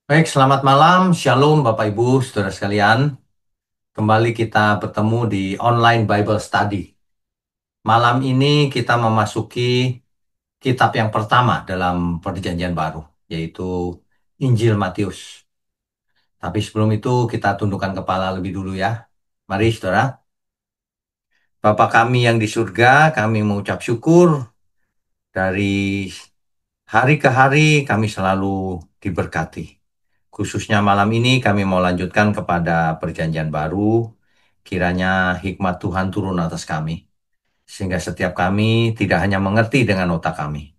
Baik, selamat malam, Shalom Bapak Ibu, saudara sekalian. Kembali kita bertemu di online Bible Study. Malam ini kita memasuki kitab yang pertama dalam Perjanjian Baru, yaitu Injil Matius. Tapi sebelum itu kita tundukkan kepala lebih dulu ya. Mari saudara, Bapa kami yang di surga, kami mengucap syukur dari hari ke hari kami selalu diberkati. Khususnya malam ini kami mau lanjutkan kepada perjanjian baru. Kiranya hikmat Tuhan turun atas kami. Sehingga setiap kami tidak hanya mengerti dengan otak kami.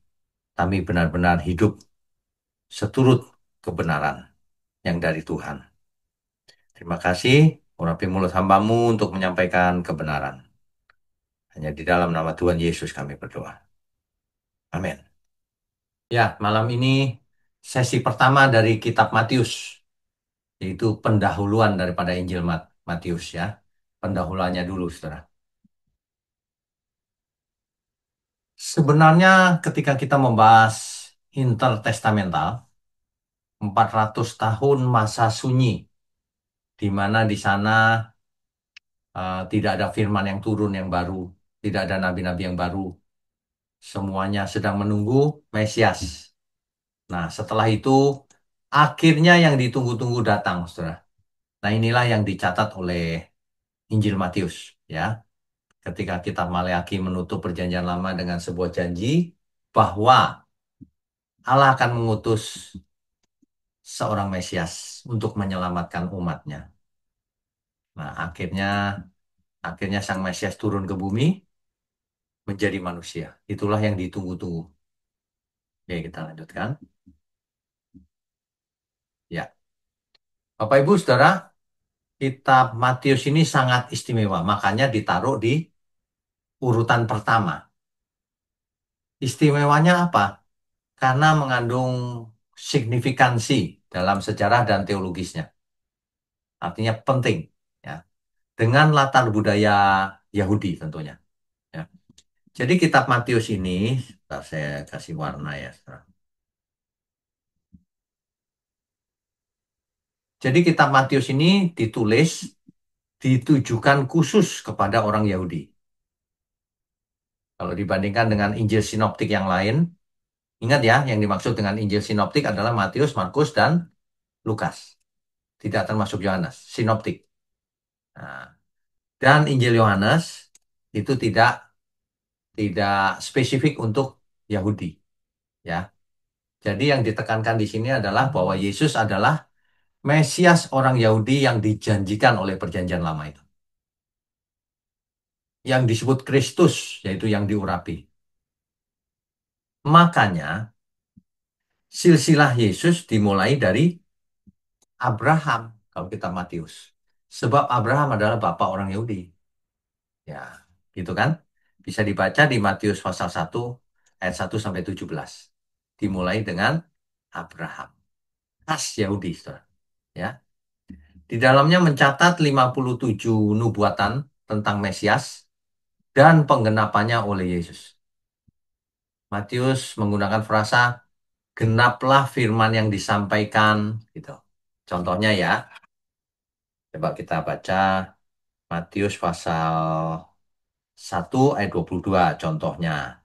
Tapi benar-benar hidup seturut kebenaran yang dari Tuhan. Terima kasih. Urapi mulut hambamu untuk menyampaikan kebenaran. Hanya di dalam nama Tuhan Yesus kami berdoa. Amin. Ya, malam ini sesi pertama dari kitab Matius. Yaitu pendahuluan daripada Injil Matius ya. Pendahuluannya dulu, saudara. Sebenarnya ketika kita membahas intertestamental, 400 tahun masa sunyi, di mana di sana tidak ada firman yang turun yang baru, tidak ada nabi-nabi yang baru, semuanya sedang menunggu Mesias. Nah, setelah itu akhirnya yang ditunggu-tunggu datang, saudara. Nah, inilah yang dicatat oleh Injil Matius, ya. Ketika kitab Maleakhi menutup perjanjian lama dengan sebuah janji bahwa Allah akan mengutus seorang Mesias untuk menyelamatkan umatnya. Nah, akhirnya sang Mesias turun ke bumi menjadi manusia. Itulah yang ditunggu-tunggu. Oke, kita lanjutkan. Ya, Bapak Ibu Saudara, kitab Matius ini sangat istimewa, makanya ditaruh di urutan pertama. Istimewanya apa? Karena mengandung signifikansi dalam sejarah dan teologisnya. Artinya penting, ya. Dengan latar budaya Yahudi tentunya. Ya. Jadi kitab Matius ini, ntar saya kasih warna ya. Jadi kitab Matius ini ditulis, ditujukan khusus kepada orang Yahudi. Kalau dibandingkan dengan Injil Sinoptik yang lain, ingat ya, yang dimaksud dengan Injil Sinoptik adalah Matius, Markus, dan Lukas. Tidak termasuk Yohanes, Sinoptik. Nah, dan Injil Yohanes itu tidak spesifik untuk Yahudi, ya. Jadi yang ditekankan di sini adalah bahwa Yesus adalah Mesias orang Yahudi yang dijanjikan oleh perjanjian lama itu. Yang disebut Kristus, yaitu yang diurapi. Makanya silsilah Yesus dimulai dari Abraham, kalau kita Matius. Sebab Abraham adalah bapak orang Yahudi. Ya, gitu kan? Bisa dibaca di Matius pasal 1 ayat 1 sampai 17. Dimulai dengan Abraham. Khas Yahudi, saudara. Ya. Di dalamnya mencatat 57 nubuatan tentang Mesias dan penggenapannya oleh Yesus. Matius menggunakan frasa genaplah firman yang disampaikan gitu. Contohnya ya, coba kita baca Matius pasal 1 ayat 22 contohnya.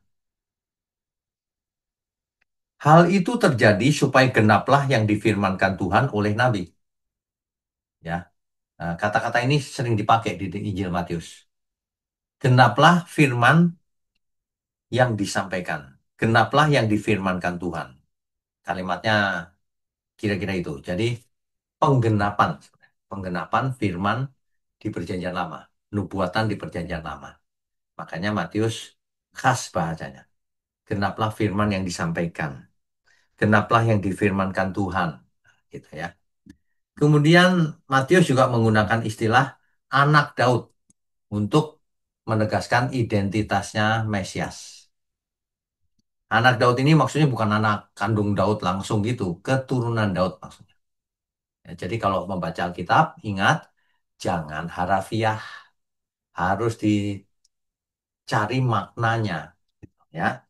Hal itu terjadi supaya genaplah yang difirmankan Tuhan oleh nabi. Ya, nah, kata-kata ini sering dipakai di Injil Matius. Genaplah firman yang disampaikan. Genaplah yang difirmankan Tuhan. Kalimatnya kira-kira itu. Jadi penggenapan, penggenapan firman di Perjanjian Lama, nubuatan di Perjanjian Lama. Makanya Matius khas bahasanya. Genaplah firman yang disampaikan. Genaplah yang difirmankan Tuhan. Gitu ya. Kemudian Matius juga menggunakan istilah anak Daud untuk menegaskan identitasnya Mesias. Anak Daud ini maksudnya bukan anak kandung Daud langsung gitu, keturunan Daud maksudnya. Ya, jadi kalau membaca Alkitab, ingat jangan harafiah, harus dicari maknanya, ya.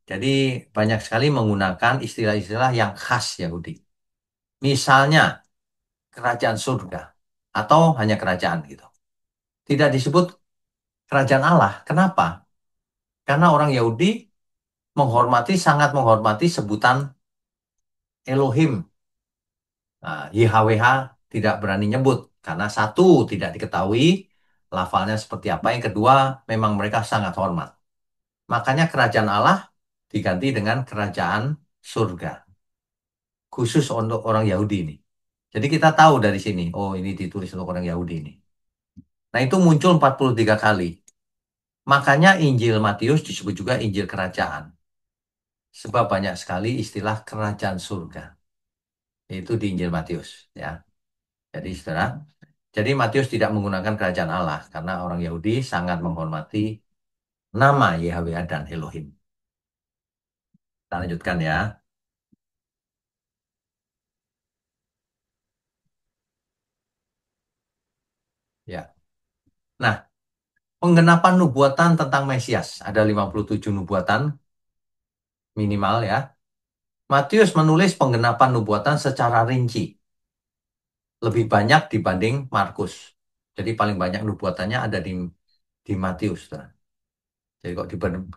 Jadi banyak sekali menggunakan istilah-istilah yang khas Yahudi. Misalnya kerajaan surga atau hanya kerajaan gitu. Tidak disebut kerajaan Allah. Kenapa? Karena orang Yahudi sangat menghormati sebutan Elohim. Nah, YHWH tidak berani nyebut karena satu tidak diketahui lafalnya seperti apa. Yang kedua, memang mereka sangat hormat. Makanya kerajaan Allah diganti dengan kerajaan surga, khusus untuk orang Yahudi ini. Jadi kita tahu dari sini, oh ini ditulis untuk orang Yahudi ini. Nah itu muncul 43 kali. Makanya Injil Matius disebut juga Injil Kerajaan. Sebab banyak sekali istilah kerajaan surga. Itu di Injil Matius. Ya. Jadi saudara, jadi Matius tidak menggunakan kerajaan Allah. Karena orang Yahudi sangat menghormati nama Yahweh dan Elohim. Kita lanjutkan ya. Ya. Nah, penggenapan nubuatan tentang Mesias. Ada 57 nubuatan minimal ya. Matius menulis penggenapan nubuatan secara rinci. Lebih banyak dibanding Markus. Jadi paling banyak nubuatannya ada di Matius. Nah. Jadi kok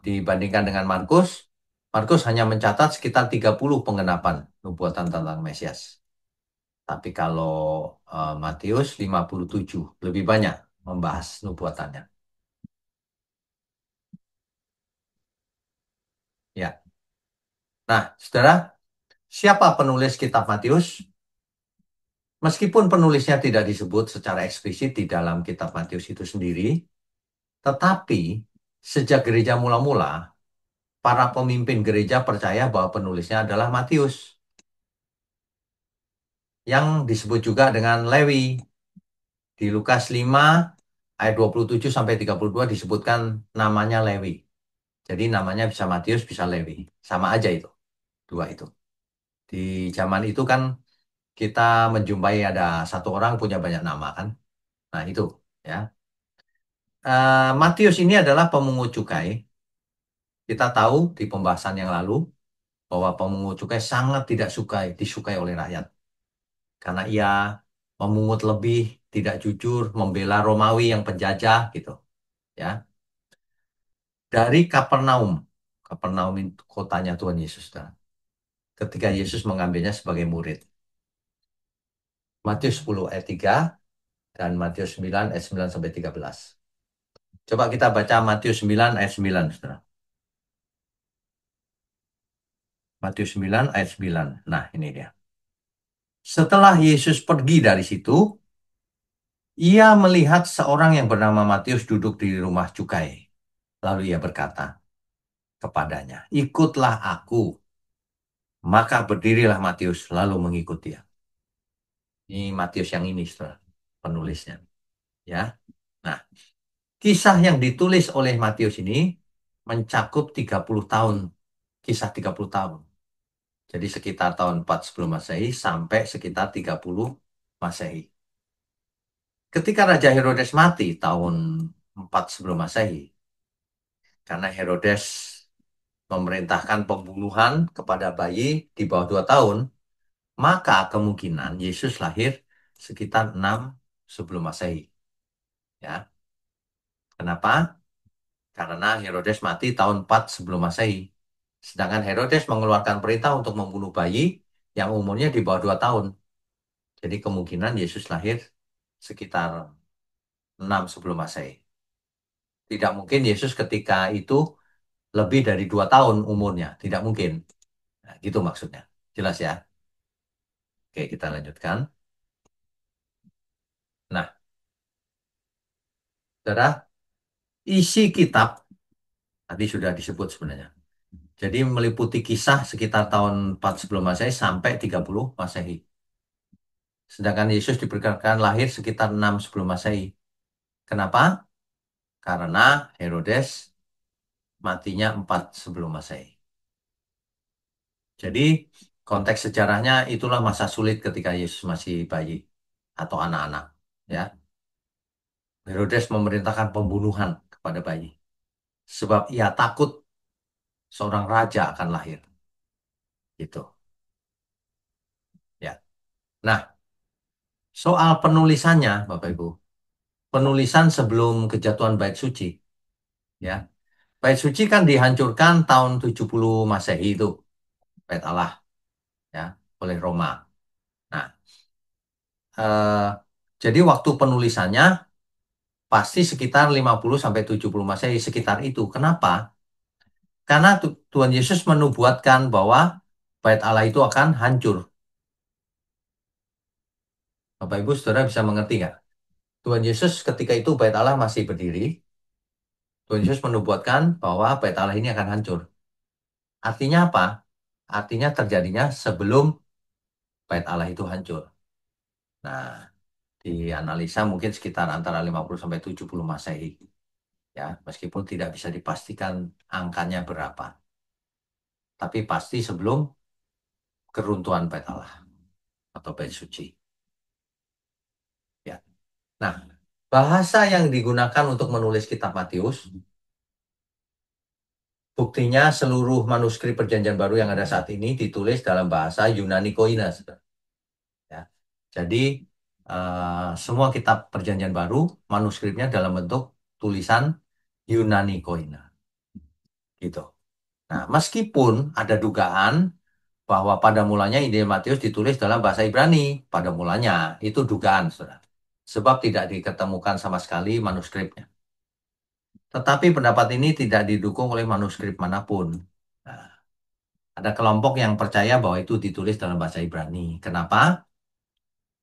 dibandingkan dengan Markus, Markus hanya mencatat sekitar 30 penggenapan nubuatan tentang Mesias. Tapi kalau Matius 57, lebih banyak membahas nubuatannya. Ya. Nah, saudara, siapa penulis kitab Matius? Meskipun penulisnya tidak disebut secara eksplisit di dalam kitab Matius itu sendiri, tetapi sejak gereja mula-mula, para pemimpin gereja percaya bahwa penulisnya adalah Matius, yang disebut juga dengan Lewi. Di Lukas 5 ayat 27 sampai 32 disebutkan namanya Lewi. Jadi namanya bisa Matius, bisa Lewi. Sama aja itu, dua itu. Di zaman itu kan kita menjumpai ada satu orang punya banyak nama kan. Nah itu ya. Matius ini adalah pemungut cukai. Kita tahu di pembahasan yang lalu bahwa pemungut cukai sangat tidak disukai oleh rakyat. Karena ia memungut lebih, tidak jujur, membela Romawi yang penjajah gitu. Ya, dari Kapernaum. Kapernaum itu kotanya Tuhan Yesus. Saudara. Ketika Yesus mengambilnya sebagai murid. Matius 10 ayat 3 dan Matius 9 ayat 9 sampai 13. Coba kita baca Matius 9 ayat 9, Saudara. Matius 9 ayat 9. Nah, ini dia. Setelah Yesus pergi dari situ, ia melihat seorang yang bernama Matius duduk di rumah cukai. Lalu ia berkata kepadanya, "Ikutlah aku." Maka berdirilah Matius lalu mengikut dia. Ini Matius yang ini, Saudara, penulisnya. Ya. Nah, kisah yang ditulis oleh Matius ini mencakup 30 tahun. Kisah 30 tahun. Jadi sekitar tahun 4 sebelum Masehi sampai sekitar 30 Masehi. Ketika Raja Herodes mati tahun 4 sebelum Masehi, karena Herodes memerintahkan pembunuhan kepada bayi di bawah 2 tahun, maka kemungkinan Yesus lahir sekitar 6 sebelum Masehi. Ya. Kenapa? Karena Herodes mati tahun 4 sebelum Masehi. Sedangkan Herodes mengeluarkan perintah untuk membunuh bayi yang umurnya di bawah 2 tahun. Jadi kemungkinan Yesus lahir sekitar 6 sebelum Masehi. Tidak mungkin Yesus ketika itu lebih dari 2 tahun umurnya. Tidak mungkin. Nah, gitu maksudnya. Jelas ya? Oke, kita lanjutkan. Nah, saudara, isi kitab tadi sudah disebut sebenarnya. Jadi meliputi kisah sekitar tahun 4 sebelum Masehi sampai 30 Masehi. Sedangkan Yesus diperkirakan lahir sekitar 6 sebelum Masehi. Kenapa? Karena Herodes matinya 4 sebelum Masehi. Jadi konteks sejarahnya itulah masa sulit ketika Yesus masih bayi atau anak-anak. Ya, Herodes memerintahkan pembunuhan kepada bayi. Sebab ia takut seorang raja akan lahir. Gitu. Ya. Nah, soal penulisannya, Bapak Ibu. Penulisan sebelum kejatuhan Bait Suci, ya. Bait Suci kan dihancurkan tahun 70 Masehi itu, Bait Allah, ya, oleh Roma. Nah, eh, jadi waktu penulisannya pasti sekitar 50 sampai 70 Masehi, sekitar itu. Kenapa? Karena Tuhan Yesus menubuatkan bahwa Bait Allah itu akan hancur. Bapak Ibu Saudara bisa mengerti nggak? Tuhan Yesus ketika itu Bait Allah masih berdiri, Tuhan Yesus menubuatkan bahwa Bait Allah ini akan hancur. Artinya apa? Artinya terjadinya sebelum Bait Allah itu hancur. Nah, dianalisa mungkin sekitar antara 50 sampai 70 Masehi. Ya, meskipun tidak bisa dipastikan angkanya berapa. Tapi pasti sebelum keruntuhan Bait Allah atau Bait Suci. Ya. Nah, bahasa yang digunakan untuk menulis kitab Matius, buktinya seluruh manuskrip Perjanjian Baru yang ada saat ini ditulis dalam bahasa Yunani Koine. Ya. Jadi, semua kitab Perjanjian Baru, manuskripnya dalam bentuk tulisan Yunani Koine. Gitu. Nah, meskipun ada dugaan bahwa pada mulanya Injil Matius ditulis dalam bahasa Ibrani, pada mulanya itu dugaan, saudara. Sebab tidak diketemukan sama sekali manuskripnya. Tetapi pendapat ini tidak didukung oleh manuskrip manapun. Nah, ada kelompok yang percaya bahwa itu ditulis dalam bahasa Ibrani. Kenapa?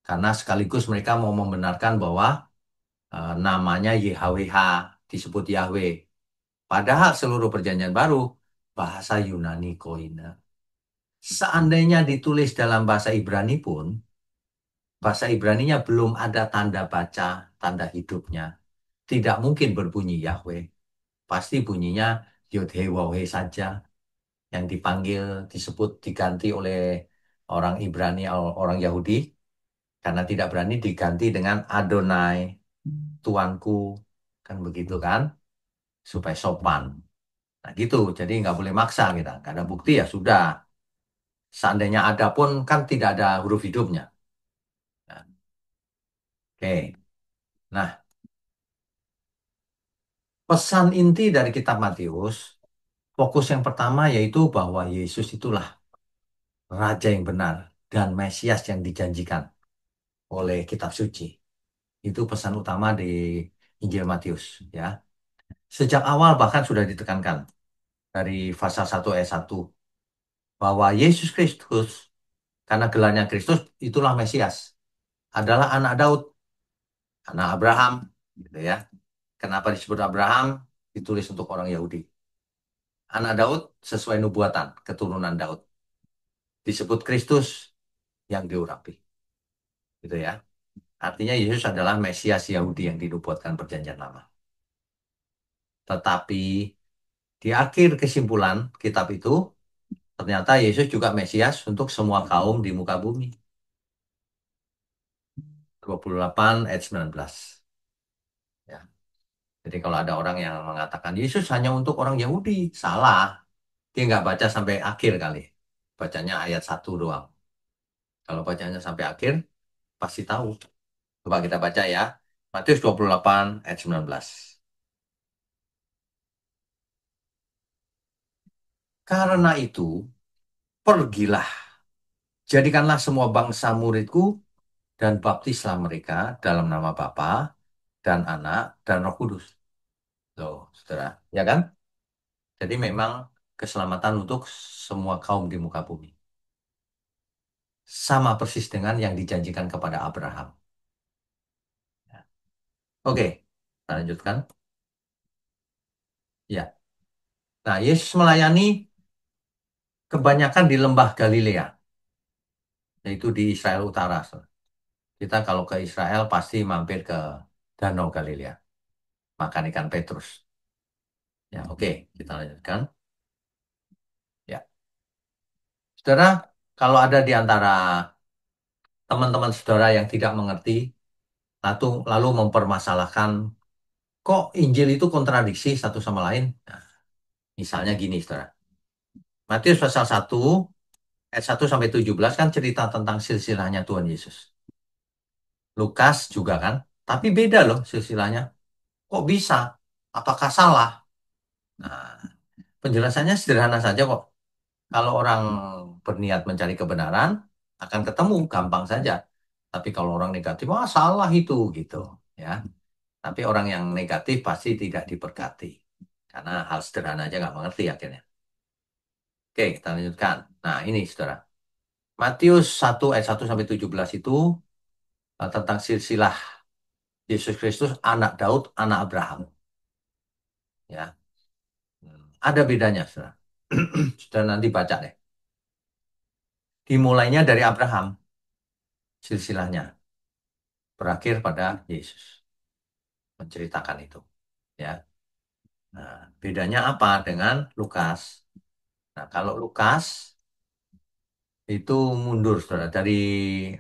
Karena sekaligus mereka mau membenarkan bahwa namanya YHWH disebut Yahweh. Padahal seluruh perjanjian baru bahasa Yunani Koine. Seandainya ditulis dalam bahasa Ibrani pun, bahasa Ibraninya belum ada tanda baca, tanda hidupnya. Tidak mungkin berbunyi Yahweh. Pasti bunyinya Yod He Waw He saja. Yang dipanggil, disebut, diganti oleh orang Ibrani, orang Yahudi. Karena tidak berani diganti dengan Adonai, Tuanku. Kan begitu kan? Supaya sopan. Nah gitu, jadi nggak boleh maksa kita. Nggak ada bukti ya sudah. Seandainya ada pun kan tidak ada huruf hidupnya. Nah, oke. Nah, pesan inti dari kitab Matius, fokus yang pertama yaitu bahwa Yesus itulah Raja yang benar dan Mesias yang dijanjikan oleh kitab suci. Itu pesan utama di Injil Matius, ya. Sejak awal bahkan sudah ditekankan dari pasal 1 ayat 1 bahwa Yesus Kristus, karena gelarnya Kristus, itulah Mesias, adalah anak Daud, anak Abraham, gitu ya. Kenapa disebut Abraham? Ditulis untuk orang Yahudi. Anak Daud sesuai nubuatan, keturunan Daud. Disebut Kristus yang diurapi. Gitu ya. Artinya Yesus adalah Mesias Yahudi yang dinubuatkan perjanjian lama. Tetapi di akhir kesimpulan kitab itu, ternyata Yesus juga Mesias untuk semua kaum di muka bumi. 28 ayat 19. Ya. Jadi kalau ada orang yang mengatakan Yesus hanya untuk orang Yahudi, salah. Dia nggak baca sampai akhir kali. Bacanya ayat 1 doang. Kalau bacanya sampai akhir, pasti tahu. Coba kita baca ya. Matius 28 ayat 19. Karena itu, pergilah, jadikanlah semua bangsa muridku dan baptislah mereka dalam nama Bapa dan Anak dan Roh Kudus. Loh, saudara, ya kan? Jadi memang keselamatan untuk semua kaum di muka bumi. Sama persis dengan yang dijanjikan kepada Abraham. Oke, kita lanjutkan. Ya. Nah, Yesus melayani kebanyakan di lembah Galilea, yaitu di Israel Utara. Kita kalau ke Israel pasti mampir ke Danau Galilea, makan ikan Petrus. Ya, oke, kita lanjutkan. Ya, saudara, kalau ada di antara teman-teman saudara yang tidak mengerti, lalu mempermasalahkan, kok Injil itu kontradiksi satu sama lain? Nah, misalnya gini, saudara. Matius pasal 1 Ayat 1 sampai 17 kan cerita tentang silsilahnya Tuhan Yesus. Lukas juga kan, tapi beda loh silsilahnya. Kok bisa? Apakah salah? Nah, penjelasannya sederhana saja kok. Kalau orang berniat mencari kebenaran, akan ketemu, gampang saja. Tapi kalau orang negatif, wah salah itu gitu, ya. Tapi orang yang negatif pasti tidak diberkati. Karena hal sederhana aja nggak mengerti akhirnya. Oke, kita lanjutkan. Nah, ini saudara. Matius 1 ayat 1 sampai 17 itu tentang silsilah Yesus Kristus, anak Daud, anak Abraham. Ya, ada bedanya, saudara. Sudah nanti baca deh. Dimulainya dari Abraham, silsilahnya. Berakhir pada Yesus. Menceritakan itu. Ya. Nah, bedanya apa dengan Lukas? Nah, kalau Lukas itu mundur, saudara, dari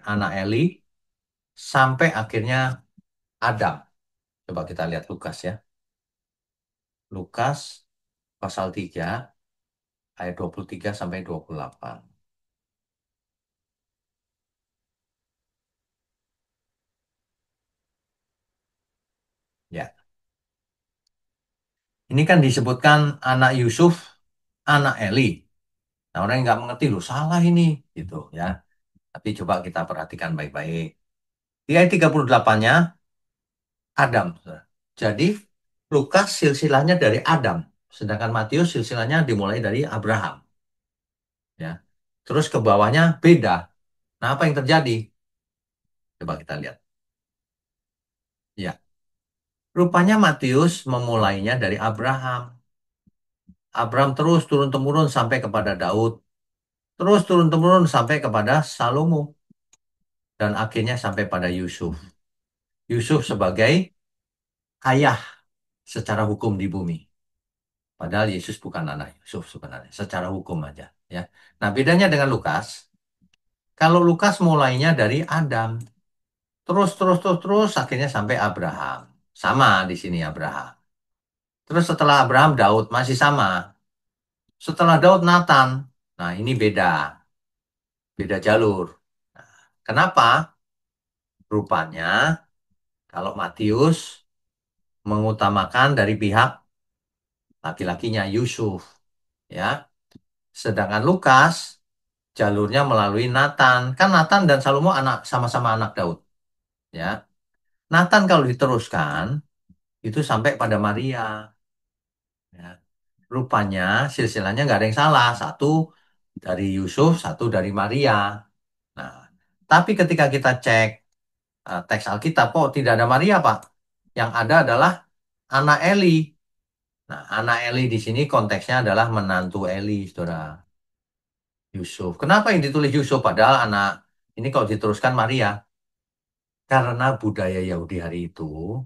anak Eli sampai akhirnya Adam. Coba kita lihat Lukas ya. Lukas pasal 3 ayat 23 sampai 28. Ya. Ini kan disebutkan anak Yusuf, anak Eli. Nah, orang yang nggak mengerti loh, salah ini gitu ya. Tapi coba kita perhatikan baik-baik. Di ayat 38-nya Adam, saudara. Jadi Lukas silsilahnya dari Adam, sedangkan Matius silsilahnya dimulai dari Abraham, ya. Terus ke bawahnya beda. Nah, apa yang terjadi? Coba kita lihat. Ya, rupanya Matius memulainya dari Abraham. Abraham terus turun-temurun sampai kepada Daud, terus turun-temurun sampai kepada Salomo, dan akhirnya sampai pada Yusuf. Yusuf sebagai ayah secara hukum di bumi. Padahal Yesus bukan anak Yusuf sebenarnya, secara hukum aja, ya. Nah, bedanya dengan Lukas, kalau Lukas mulainya dari Adam, terus, akhirnya sampai Abraham. Sama di sini Abraham. Terus setelah Abraham, Daud masih sama. Setelah Daud, Nathan. Nah, ini beda jalur. Nah, kenapa? Rupanya kalau Matius mengutamakan dari pihak laki-lakinya Yusuf, ya. Sedangkan Lukas jalurnya melalui Nathan. Kan Nathan dan Salomo sama-sama anak Daud, ya. Nathan kalau diteruskan itu sampai pada Maria, ya. Rupanya silsilahnya nggak ada yang salah. Satu dari Yusuf, satu dari Maria. Nah, tapi ketika kita cek teks Alkitab, kok tidak ada Maria, Pak? Yang ada adalah anak Eli. Nah, anak Eli di sini konteksnya adalah menantu Eli, saudara. Yusuf. Kenapa yang ditulis Yusuf padahal anak ini kalau diteruskan Maria? Karena budaya Yahudi hari itu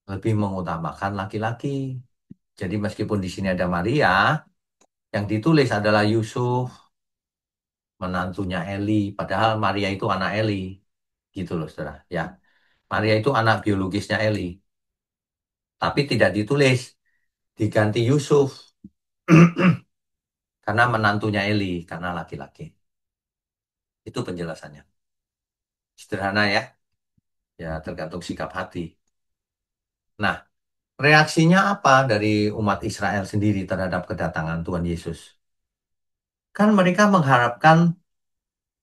lebih mengutamakan laki-laki. Jadi meskipun di sini ada Maria, yang ditulis adalah Yusuf, menantunya Eli. Padahal Maria itu anak Eli. Gitu loh, saudara. Ya, Maria itu anak biologisnya Eli. Tapi tidak ditulis, diganti Yusuf. Karena menantunya Eli, karena laki-laki. Itu penjelasannya. Sederhana ya. Ya, tergantung sikap hati. Nah, reaksinya apa dari umat Israel sendiri terhadap kedatangan Tuhan Yesus? Kan mereka mengharapkan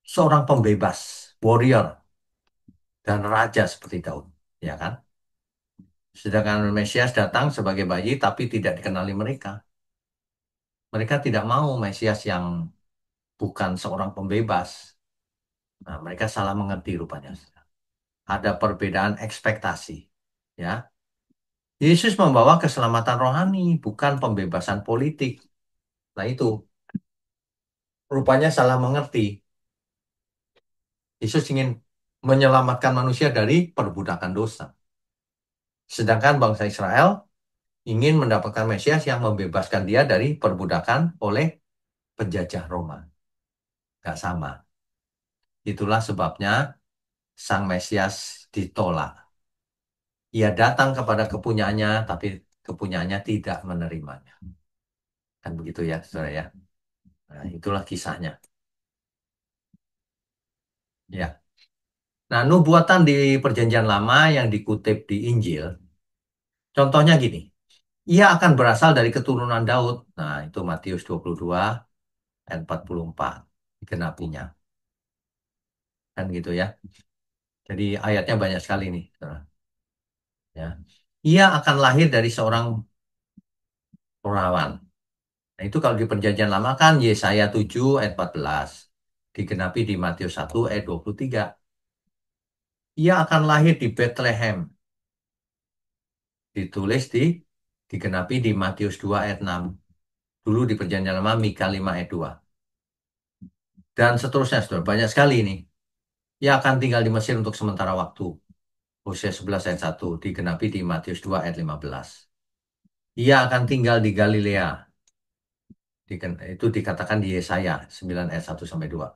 seorang pembebas, warrior, dan raja seperti Daud, ya kan? Sedangkan Mesias datang sebagai bayi tapi tidak dikenali mereka. Mereka tidak mau Mesias yang bukan seorang pembebas. Nah, mereka salah mengerti rupanya. Ada perbedaan ekspektasi, ya. Yesus membawa keselamatan rohani, bukan pembebasan politik. Nah, itu rupanya salah mengerti. Yesus ingin menyelamatkan manusia dari perbudakan dosa. Sedangkan bangsa Israel ingin mendapatkan Mesias yang membebaskan dia dari perbudakan oleh penjajah Roma. Gak sama. Itulah sebabnya Sang Mesias ditolak. Ia datang kepada kepunyaannya, tapi kepunyaannya tidak menerimanya. Kan begitu ya, saudara ya. Nah, itulah kisahnya. Ya. Nah, nubuatan di Perjanjian Lama yang dikutip di Injil, contohnya gini, ia akan berasal dari keturunan Daud. Nah, itu Matius 22 ayat 44, digenapinya. Kan gitu ya. Jadi ayatnya banyak sekali nih, saudara. Ya. Ia akan lahir dari seorang perawan. Nah, itu kalau di Perjanjian Lama kan Yesaya 7 ayat 14. Digenapi di Matius 1 ayat 23. Ia akan lahir di Bethlehem. Ditulis digenapi di Matius 2 ayat 6. Dulu di Perjanjian Lama Mika 5 ayat 2. Dan seterusnya, saudara. Banyak sekali ini. Ia akan tinggal di Mesir untuk sementara waktu. Hosea 11 ayat 1. Digenapi di Matius 2 ayat 15. Ia akan tinggal di Galilea. Itu dikatakan di Yesaya 9 ayat 1 sampai 2.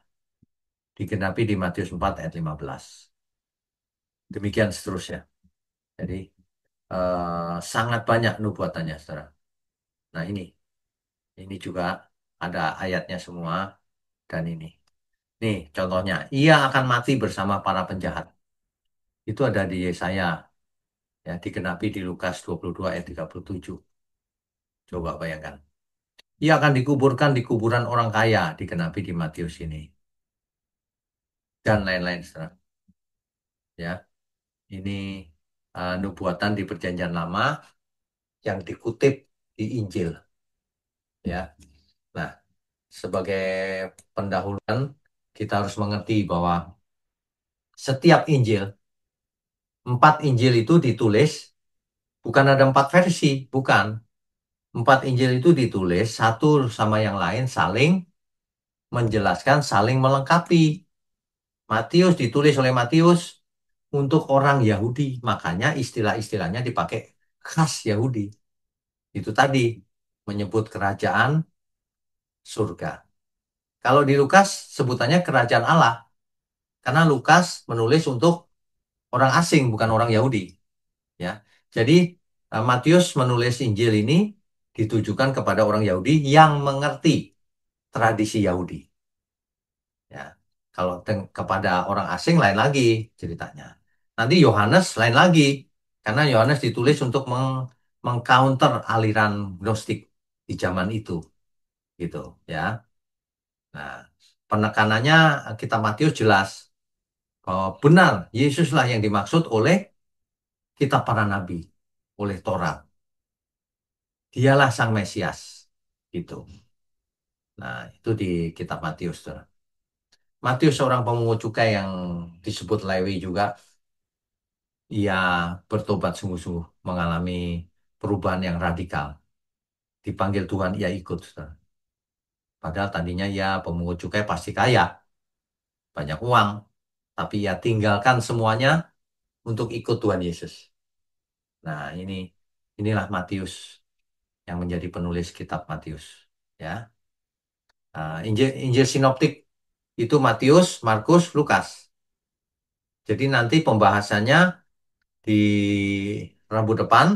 Digenapi di Matius 4 ayat 15. Demikian seterusnya. Jadi sangat banyak nubuatannya, saudara. Nah ini juga ada ayatnya semua dan ini. Nih contohnya, ia akan mati bersama para penjahat. Itu ada di Yesaya, ya digenapi di Lukas 22 ayat 37. Coba bayangkan. Ia akan dikuburkan di kuburan orang kaya, digenapi di Matius ini. Dan lain-lain, saudara. Ya, ini nubuatan di Perjanjian Lama yang dikutip di Injil. Ya, nah sebagai pendahuluan kita harus mengerti bahwa setiap Injil, 4 Injil itu ditulis, bukan ada 4 versi, bukan. 4 Injil itu ditulis satu sama yang lain saling menjelaskan, saling melengkapi. Matius ditulis oleh Matius untuk orang Yahudi, makanya istilah-istilahnya dipakai khas Yahudi. Itu tadi menyebut kerajaan surga. Kalau di Lukas sebutannya kerajaan Allah, karena Lukas menulis untuk orang asing, bukan orang Yahudi. Ya, jadi Matius menulis Injil ini ditujukan kepada orang Yahudi yang mengerti tradisi Yahudi. Ya, kalau kepada orang asing lain lagi ceritanya. Nanti Yohanes lain lagi, karena Yohanes ditulis untuk mengcounter aliran Gnostik di zaman itu, gitu ya. Nah, penekanannya kitab Matius jelas bahwa benar Yesuslah yang dimaksud oleh kitab para nabi, oleh Torah. Dialah Sang Mesias, gitu. Nah, itu di kitab Matius, tuh. Matius seorang pemungut cukai yang disebut Lewi juga, ia bertobat sungguh-sungguh, mengalami perubahan yang radikal. Dipanggil Tuhan, ia ikut, saudara. Padahal tadinya ia pemungut cukai pasti kaya, banyak uang, tapi ia tinggalkan semuanya untuk ikut Tuhan Yesus. Nah, inilah Matius yang menjadi penulis kitab Matius. Ya, Injil Sinoptik itu Matius, Markus, Lukas. Jadi nanti pembahasannya di Rabu depan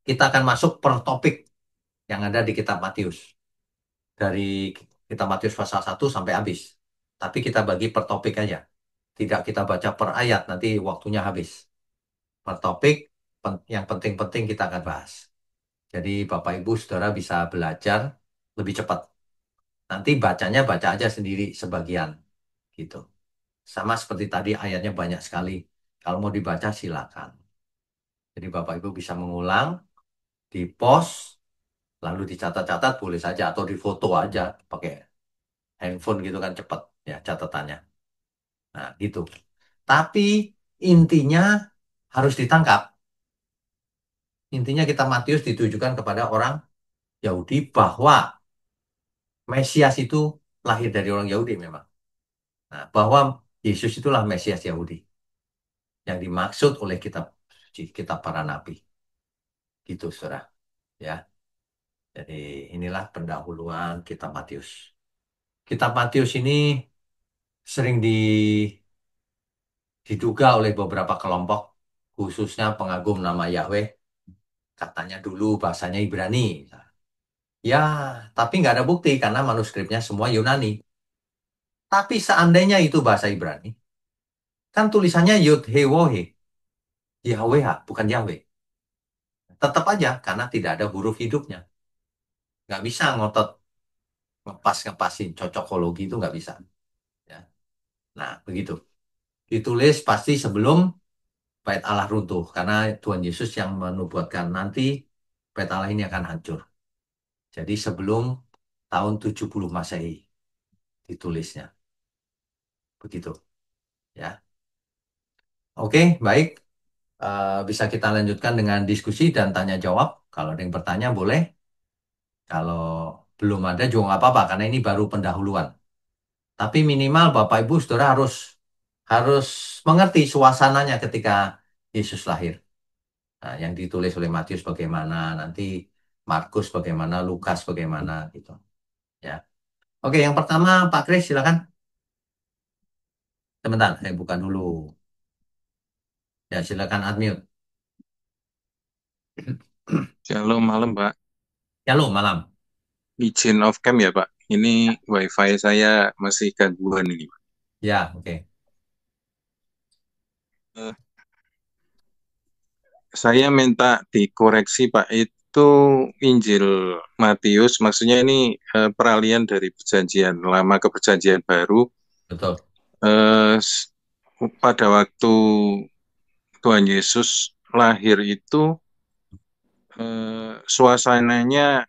kita akan masuk per topik yang ada di kitab Matius. Dari kitab Matius pasal 1 sampai habis. Tapi kita bagi per topik aja. Tidak kita baca per ayat, nanti waktunya habis. Per topik, yang penting-penting kita akan bahas. Jadi Bapak Ibu Saudara bisa belajar lebih cepat. Nanti bacanya baca aja sendiri sebagian gitu. Sama seperti tadi ayatnya banyak sekali. Kalau mau dibaca silakan. Jadi Bapak Ibu bisa mengulang, di post, lalu dicatat-catat boleh saja atau difoto aja pakai handphone gitu kan cepat ya catatannya. Nah, gitu. Tapi intinya harus ditangkap. Intinya kita Matius ditujukan kepada orang Yahudi bahwa Mesias itu lahir dari orang Yahudi memang. Nah, bahwa Yesus itulah Mesias Yahudi yang dimaksud oleh kitab suci, kitab para nabi. Gitu, Saudara. Ya. Jadi inilah pendahuluan kitab Matius. Kitab Matius ini sering diduga oleh beberapa kelompok, khususnya pengagum nama Yahweh, katanya dulu bahasanya Ibrani. Ya, tapi nggak ada bukti karena manuskripnya semua Yunani. Tapi seandainya itu bahasa Ibrani, kan tulisannya Yod He Wo He, Yahweh, bukan Yahweh. Tetap aja karena tidak ada huruf hidupnya. Nggak bisa ngotot ngepasin cocokologi itu nggak bisa. Ya. Nah, begitu. Ditulis pasti sebelum bait Allah runtuh karena Tuhan Yesus yang menubuatkan nanti bait Allah ini akan hancur. Jadi sebelum tahun 70 Masehi ditulisnya. Begitu, ya. Oke, baik. Bisa kita lanjutkan dengan diskusi dan tanya jawab. Kalau ada yang bertanya boleh. Kalau belum ada juga nggak apa-apa karena ini baru pendahuluan. Tapi minimal Bapak Ibu Saudara harus harus mengerti suasananya ketika Yesus lahir. Nah, yang ditulis oleh Matius bagaimana, nanti Markus bagaimana, Lukas bagaimana gitu. Ya. Oke, yang pertama Pak Kris silakan. Sebentar, saya buka dulu. Ya, silakan unmute. Shalom malam Pak, Ya, lo malam. izin off cam ya Pak. Ini wifi saya masih gangguan ini Pak. Ya, oke. Eh, saya minta dikoreksi Pak, itu Injil Matius, maksudnya ini peralihan dari perjanjian lama ke perjanjian baru. Betul. Eh, s- Pada waktu Tuhan Yesus lahir itu suasananya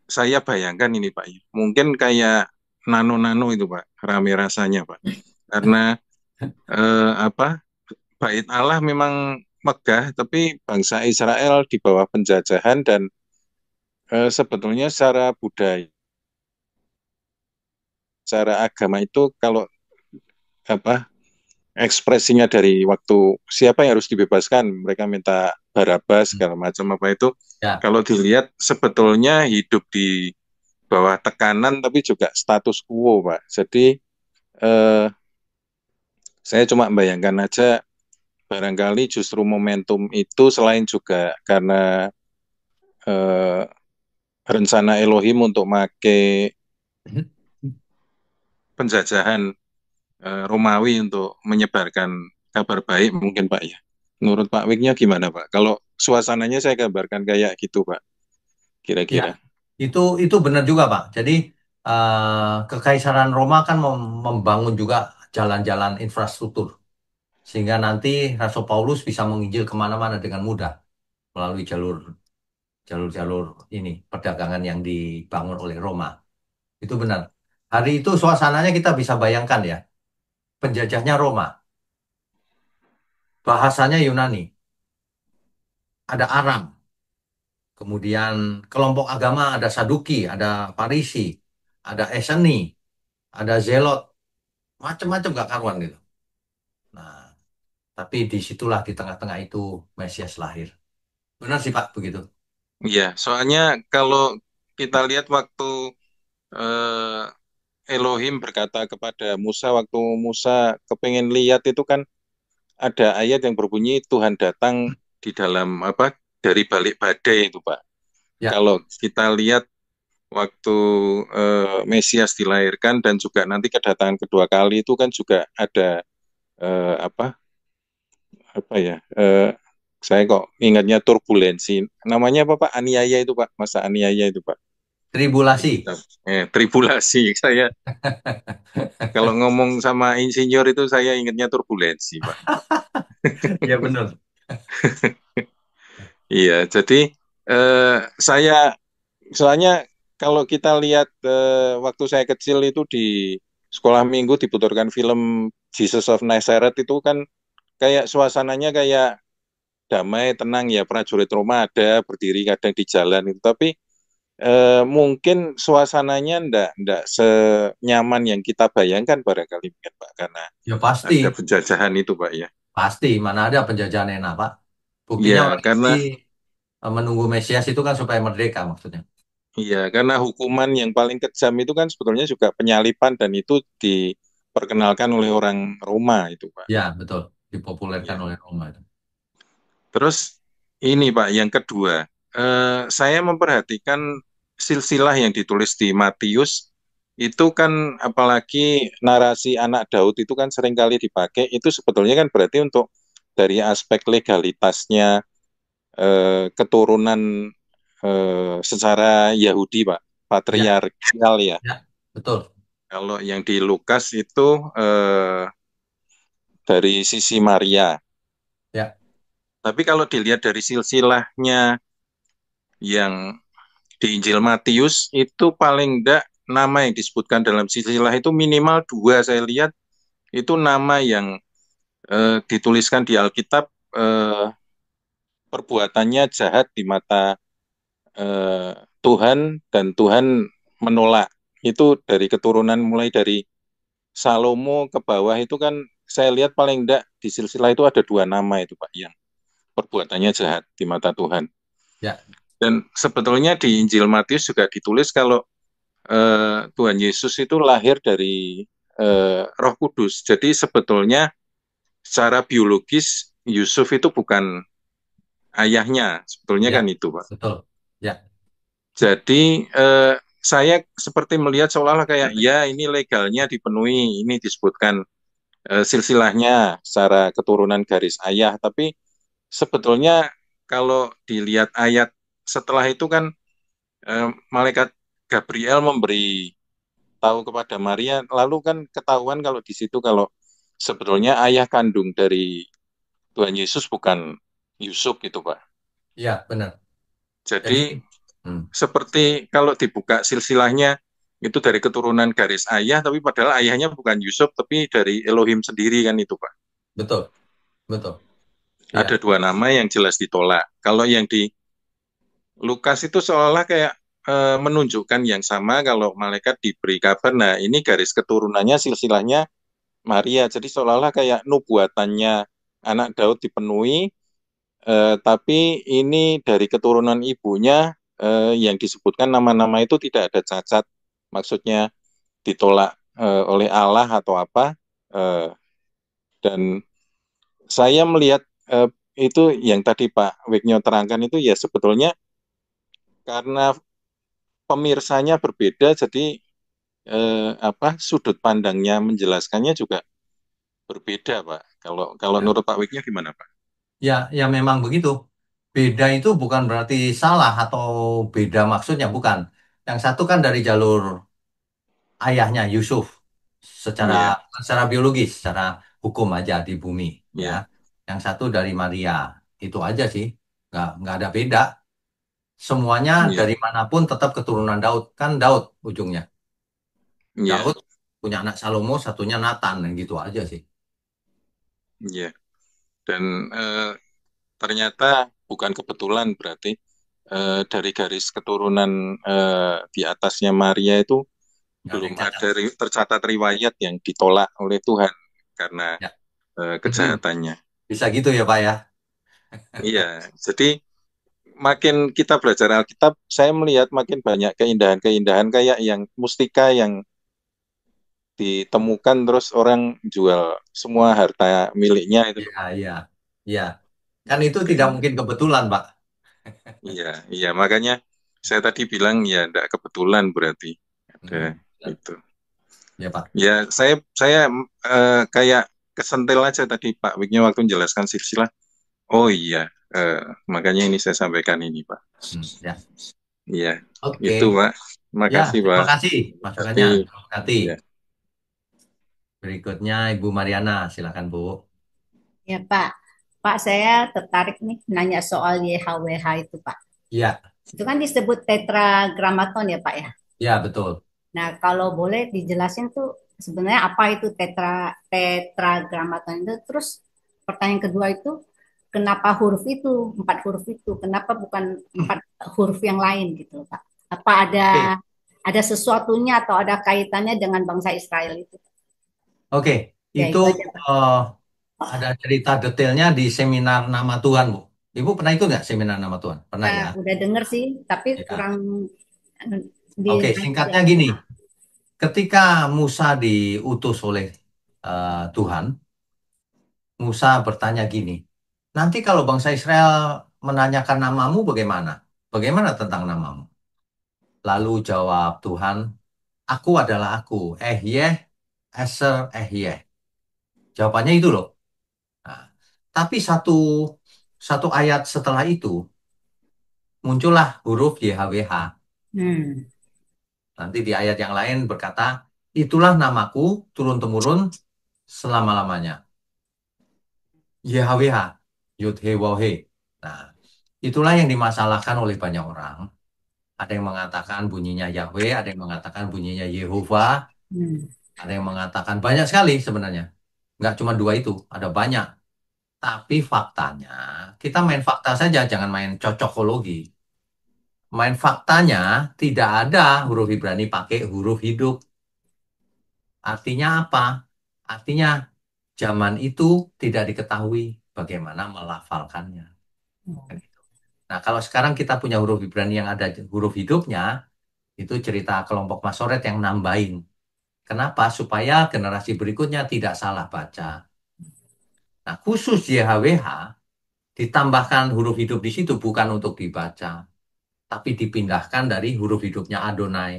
saya bayangkan ini Pak, ya. Mungkin kayak nano-nano itu Pak, rame rasanya Pak. Karena apa? Bait Allah memang megah, tapi bangsa Israel di bawah penjajahan dan sebetulnya secara budaya, secara agama itu kalau apa ekspresinya dari waktu siapa yang harus dibebaskan, mereka minta Barabas segala macam apa itu. Ya. Kalau dilihat sebetulnya hidup di bawah tekanan, tapi juga status quo, Pak. Jadi eh, saya cuma membayangkan aja barangkali justru momentum itu selain juga karena eh, rencana Elohim untuk make penjajahan Romawi untuk menyebarkan kabar baik mungkin Pak ya. Menurut Pak Wiknya gimana Pak? Kalau suasananya saya gambarkan kayak gitu Pak, Ya, kira-kira. itu benar juga, Pak. Jadi Kekaisaran Roma kan membangun juga jalan-jalan infrastruktur sehingga nanti Rasul Paulus bisa menginjil kemana-mana dengan mudah melalui jalur-jalur ini perdagangan yang dibangun oleh Roma. Itu benar. Hari itu suasananya kita bisa bayangkan ya. Penjajahnya Roma, bahasanya Yunani, ada Aram, kemudian kelompok agama ada Saduki, ada Farisi, ada Eseni, ada Zelot, macam-macam gak karuan gitu. Nah, tapi disitulah di tengah-tengah itu Mesias lahir. Benar sih Pak, begitu. Iya, soalnya kalau kita lihat waktu eh, Elohim berkata kepada Musa, waktu Musa kepengen lihat itu kan ada ayat yang berbunyi Tuhan datang di dalam apa dari balik badai itu Pak. Ya, Kalau kita lihat waktu Mesias dilahirkan dan juga nanti kedatangan kedua kali itu kan juga ada apa ya saya kok ingatnya turbulensi namanya apa Pak aniaya itu Pak masa aniaya itu Pak di tribulasi. kitab tribulasi saya kalau ngomong sama insinyur itu saya ingatnya turbulensi Pak. Ya benar. Iya jadi eh, saya soalnya kalau kita lihat waktu saya kecil itu di sekolah minggu diputarkan film Jesus of Nazareth itu kan kayak suasananya kayak damai, tenang ya prajurit Roma ada berdiri kadang di jalan itu. Tapi mungkin suasananya ndak senyaman yang kita bayangkan barangkali mungkin Pak karena Ya ada pasti, penjajahan itu Pak ya. pasti. Mana ada penjajahan enak Pak. Buktinya Iya orang karena Yahudi menunggu Mesias itu kan supaya merdeka maksudnya. iya karena hukuman yang paling kejam itu kan sebetulnya juga penyalipan dan itu diperkenalkan oleh orang Roma itu Pak. Ya, betul. Dipopulerkan Iya. oleh Roma itu. Terus ini Pak, yang kedua, saya memperhatikan silsilah yang ditulis di Matius, itu kan apalagi narasi anak Daud itu kan seringkali dipakai, itu sebetulnya kan berarti untuk dari aspek legalitasnya keturunan secara Yahudi, Pak, Ya, patriarkial ya. ya, betul. Kalau yang di Lukas itu dari sisi Maria. Ya, Tapi kalau dilihat dari silsilahnya yang di Injil Matius itu paling enggak nama yang disebutkan dalam silsilah itu minimal dua saya lihat itu nama yang dituliskan di Alkitab perbuatannya jahat di mata eh, Tuhan dan Tuhan menolak. Itu dari keturunan mulai dari Salomo ke bawah itu kan saya lihat paling enggak di silsilah itu ada dua nama itu Pak yang perbuatannya jahat di mata Tuhan. ya, Dan sebetulnya di Injil Matius juga ditulis kalau Tuhan Yesus itu lahir dari Roh Kudus. Jadi sebetulnya secara biologis Yusuf itu bukan ayahnya, sebetulnya ya, kan itu, Pak. betul. Ya, Jadi saya seperti melihat seolah-olah kayak ya ini legalnya dipenuhi, ini disebutkan silsilahnya secara keturunan garis ayah, tapi sebetulnya kalau dilihat ayat setelah itu kan malaikat Gabriel memberi tahu kepada Maria, lalu kan ketahuan kalau di situ kalau sebetulnya ayah kandung dari Tuhan Yesus bukan Yusuf gitu, Pak. ya, benar. Jadi, Jadi hmm, seperti kalau dibuka silsilahnya itu dari keturunan garis ayah, tapi padahal ayahnya bukan Yusuf, tapi dari Elohim sendiri kan itu, Pak. betul, betul. Ada Ya, dua nama yang jelas ditolak. Kalau yang di Lukas itu seolah kayak menunjukkan yang sama kalau malaikat diberi kabar, nah ini garis keturunannya silsilahnya Maria. Jadi seolah-olah kayak nubuatannya anak Daud dipenuhi, tapi ini dari keturunan ibunya yang disebutkan nama-nama itu tidak ada cacat. Maksudnya ditolak oleh Allah atau apa. Eh, dan saya melihat itu yang tadi Pak Wignyo terangkan itu ya sebetulnya karena pemirsanya berbeda, jadi apa sudut pandangnya menjelaskannya juga berbeda, Pak. Kalau kalau ya, menurut Pak Wignyo gimana, Pak? ya, ya memang begitu. Beda itu bukan berarti salah atau beda maksudnya, bukan. Yang satu kan dari jalur ayahnya Yusuf, secara Iya, secara biologis, secara hukum aja di bumi, ya. iya, Yang satu dari Maria, itu aja sih, nggak ada beda. Semuanya iya, dari manapun tetap keturunan Daud, kan Daud ujungnya. iya, Daud punya anak Salomo, satunya Nathan, gitu aja sih. iya. Dan ternyata bukan kebetulan berarti dari garis keturunan di atasnya Maria itu Nggak ada belum yang cacat. ada tercatat riwayat yang ditolak oleh Tuhan karena Ya. kejahatannya. Bisa gitu ya Pak ya. Iya, jadi makin kita belajar Alkitab, saya melihat makin banyak keindahan-keindahan kayak yang mustika yang ditemukan terus orang jual semua harta miliknya itu loh. Iya, iya, iya. Kan itu tidak Keindahan. mungkin kebetulan, Pak. Iya, iya makanya saya tadi bilang ya tidak kebetulan berarti ada Mm-mm. itu. Ya, Pak. Ya saya kayak kesentil aja tadi Pak Wignya waktu menjelaskan silsilah. Oh iya, eh, makanya ini saya sampaikan ini Pak. Ya. Iya, itu Oke. Pak. Ya, Makasih Pak. terima kasih Kasih. masukannya. Terima kasih. Ya. Berikutnya Ibu Mariana, silakan Bu. Ya Pak, Pak saya tertarik nih nanya soal YHWH itu Pak. Ya, Itu kan disebut tetragramaton ya Pak ya. ya betul. Nah kalau boleh dijelasin tuh sebenarnya apa itu tetragramaton itu. Terus pertanyaan kedua itu kenapa huruf itu, 4 huruf itu, kenapa bukan 4 huruf yang lain gitu Pak. Apa Oke. ada sesuatunya atau ada kaitannya dengan bangsa Israel itu? Oke. Ya Itu itu aja Pak. eh, ada cerita detailnya di seminar Nama Tuhan, Bu. Ibu pernah ikut nggak seminar Nama Tuhan? Pernah Ya, ya? udah denger sih, tapi Ya. kurang Oke, di singkatnya gini. Ketika Musa diutus oleh Tuhan, Musa bertanya gini, nanti kalau bangsa Israel menanyakan namamu bagaimana? Bagaimana tentang namamu? Lalu jawab Tuhan, Aku adalah aku. Ehyeh, eser, ehyeh. Jawabannya itu loh. Nah, tapi satu satu ayat setelah itu muncullah huruf YHWH. Hmm. Nanti di ayat yang lain berkata, itulah namaku turun-temurun selama-lamanya. YHWH, Yud He Waw He. Nah, itulah yang dimasalahkan oleh banyak orang. Ada yang mengatakan bunyinya Yahweh, ada yang mengatakan bunyinya Yehova, Hmm. ada yang mengatakan banyak sekali sebenarnya. Nggak cuma dua itu, ada banyak. Tapi faktanya, kita main fakta saja, jangan main cocokologi. Main faktanya, tidak ada huruf Ibrani pakai huruf hidup. Artinya apa? Artinya zaman itu tidak diketahui bagaimana melafalkannya. Kan gitu. Nah, kalau sekarang kita punya huruf Ibrani yang ada huruf hidupnya, itu cerita kelompok Masoret yang nambahin. Kenapa? Supaya generasi berikutnya tidak salah baca. Nah, khusus YHWH ditambahkan huruf hidup di situ bukan untuk dibaca, tapi dipindahkan dari huruf hidupnya Adonai.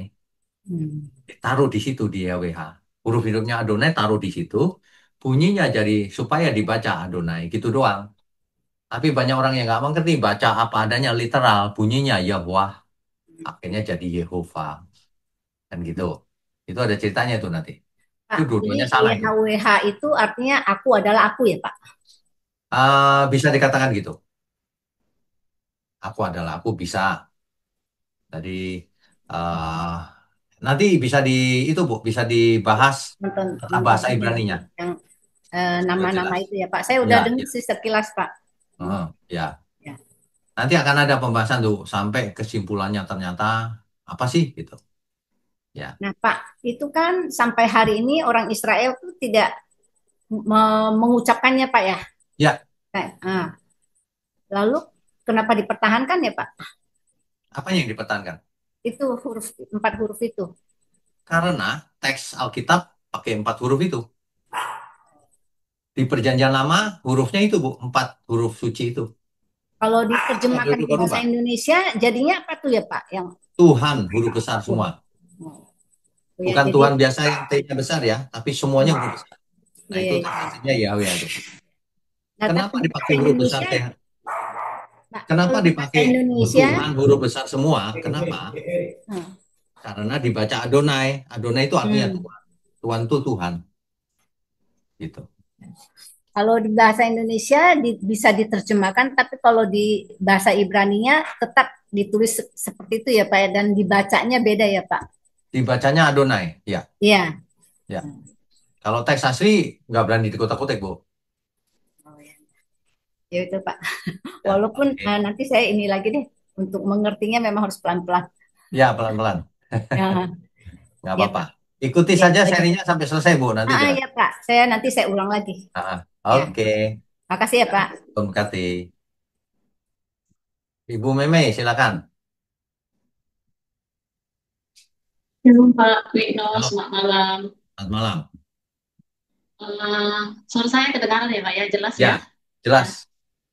Hmm. Taruh di situ di YHWH. Huruf hidupnya Adonai taruh di situ, bunyinya jadi supaya dibaca Adonai, gitu doang. Tapi banyak orang yang nggak mengerti baca apa adanya literal, bunyinya Yahweh, akhirnya jadi Yehova, kan gitu. Itu ada ceritanya tuh nanti. Itu Pak, jadi dua-duanya salah itu. YHWH itu artinya aku adalah aku ya, Pak? Bisa dikatakan gitu. Aku adalah aku bisa. Jadi eh nanti bisa di itu Bu, bisa dibahas Nonton tentang nonton bahasa ini Ibraninya. yang Biar nama-nama jelas. itu ya, Pak. Saya udah Ya, dengar ya. sih sekilas, Pak. Hmm. Heeh, ya. Ya. Nanti akan ada pembahasan tuh sampai kesimpulannya ternyata apa sih gitu. Ya. Nah, Pak, itu kan sampai hari ini orang Israel tuh tidak mengucapkannya, Pak ya. Ya, Lalu kenapa dipertahankan ya, Pak? apa yang dipertahankan? Itu huruf empat huruf itu. Karena teks Alkitab pakai empat huruf itu. Di Perjanjian Lama hurufnya itu Bu, empat huruf suci itu. Kalau Nggak diterjemahkan ke bahasa dirubah-rubah. Indonesia, jadinya apa tuh ya, Pak? Yang Tuhan huruf besar semua. Tuhan. Oh, ya, Bukan jadi Tuhan biasa yang T-nya besar ya, tapi semuanya huruf besar. Nah ya, itu ya, teks ya. aslinya Yahweh itu. Nah, tapi Kenapa di bahasa dipakai huruf besar Indonesia, T? Pak, Kenapa kalau di bahasa dipakai Indonesia, Tuhan huruf besar semua? Kenapa? hmm, Karena dibaca Adonai. Adonai itu artinya hmm, Tuhan. Tuhan itu Tuhan. Gitu. kalau di bahasa Indonesia bisa diterjemahkan, tapi kalau di bahasa Ibraninya tetap ditulis seperti itu ya, Pak, ya, dan dibacanya beda ya, Pak. Dibacanya Adonai. Ya, Iya. ya. Kalau teks asli nggak berani dikotak-kotak, Bu. Oh, ya. Ya itu Pak. Ya, Walaupun oke. nanti saya ini lagi deh untuk mengertinya memang harus pelan-pelan. Ya, pelan-pelan. Ya, Nggak ya apa-apa. Pak. Ikuti Ya saja itu aja. serinya sampai selesai, Bu. Nanti jelas. Ya Pak. Nanti saya ulang lagi. Ya. Oke. Makasih ya Ya, Pak. Om Ibu Meme, silakan. Halo Pak Wino, Halo, selamat malam. selamat malam. Suara saya kedengaran ya Pak ya, jelas ya? Ya, Ya, jelas.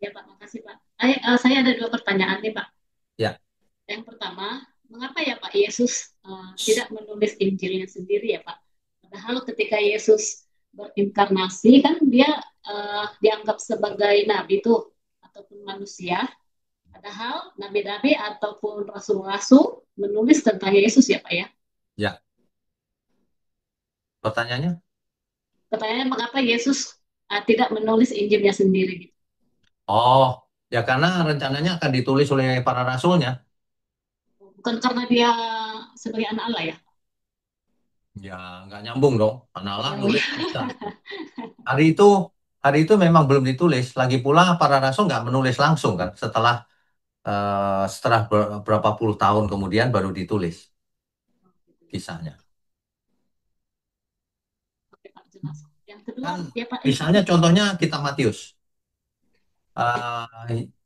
ya Pak, makasih Pak. Saya ada dua pertanyaan nih Pak. Ya. Yang pertama, mengapa ya Pak Yesus tidak menulis Injilnya sendiri ya Pak? Padahal ketika Yesus berinkarnasi kan dia dianggap sebagai nabi tuh ataupun manusia. Padahal nabi-nabi ataupun rasul-rasul menulis tentang Yesus ya Pak ya. Ya, pertanyaannya? Pertanyaannya mengapa Yesus tidak menulis Injilnya sendiri gitu? Oh, ya karena rencananya akan ditulis oleh para rasulnya. Bukan karena dia sebagai anak Allah ya. Ya, nggak nyambung dong. Karena Allah Oh, nulis ya. bisa. Hari itu, hari itu memang belum ditulis. Lagi pula para rasul nggak menulis langsung kan. Setelah berapa puluh tahun kemudian baru ditulis kisahnya. Oke, Pak, jelas. Yang kedua, Kan, ya Pak, misalnya contohnya kita Matius.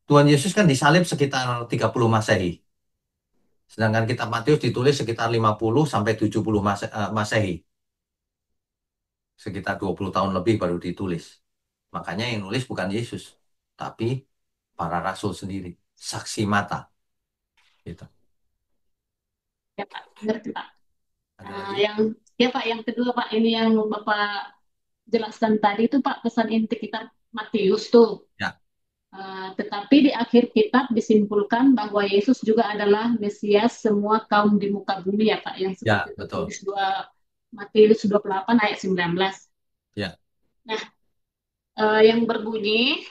Tuhan Yesus kan disalib sekitar 30 Masehi. Sedangkan kitab Matius ditulis sekitar 50 sampai 70 Masehi. Sekitar 20 tahun lebih baru ditulis. Makanya yang nulis bukan Yesus, tapi para rasul sendiri, saksi mata gitu. ya Pak, ngerti Pak. Ada lagi? Yang ya Pak, yang kedua Pak, ini yang Bapak jelaskan tadi itu Pak, pesan inti kitab Matius tuh. Ya, Tetapi di akhir kitab disimpulkan bahwa Yesus juga adalah Mesias semua kaum di muka bumi ya Pak, yang ya, seperti betul. tertulis Matius 28 ayat 19. Ya, Nah, yang berbunyi,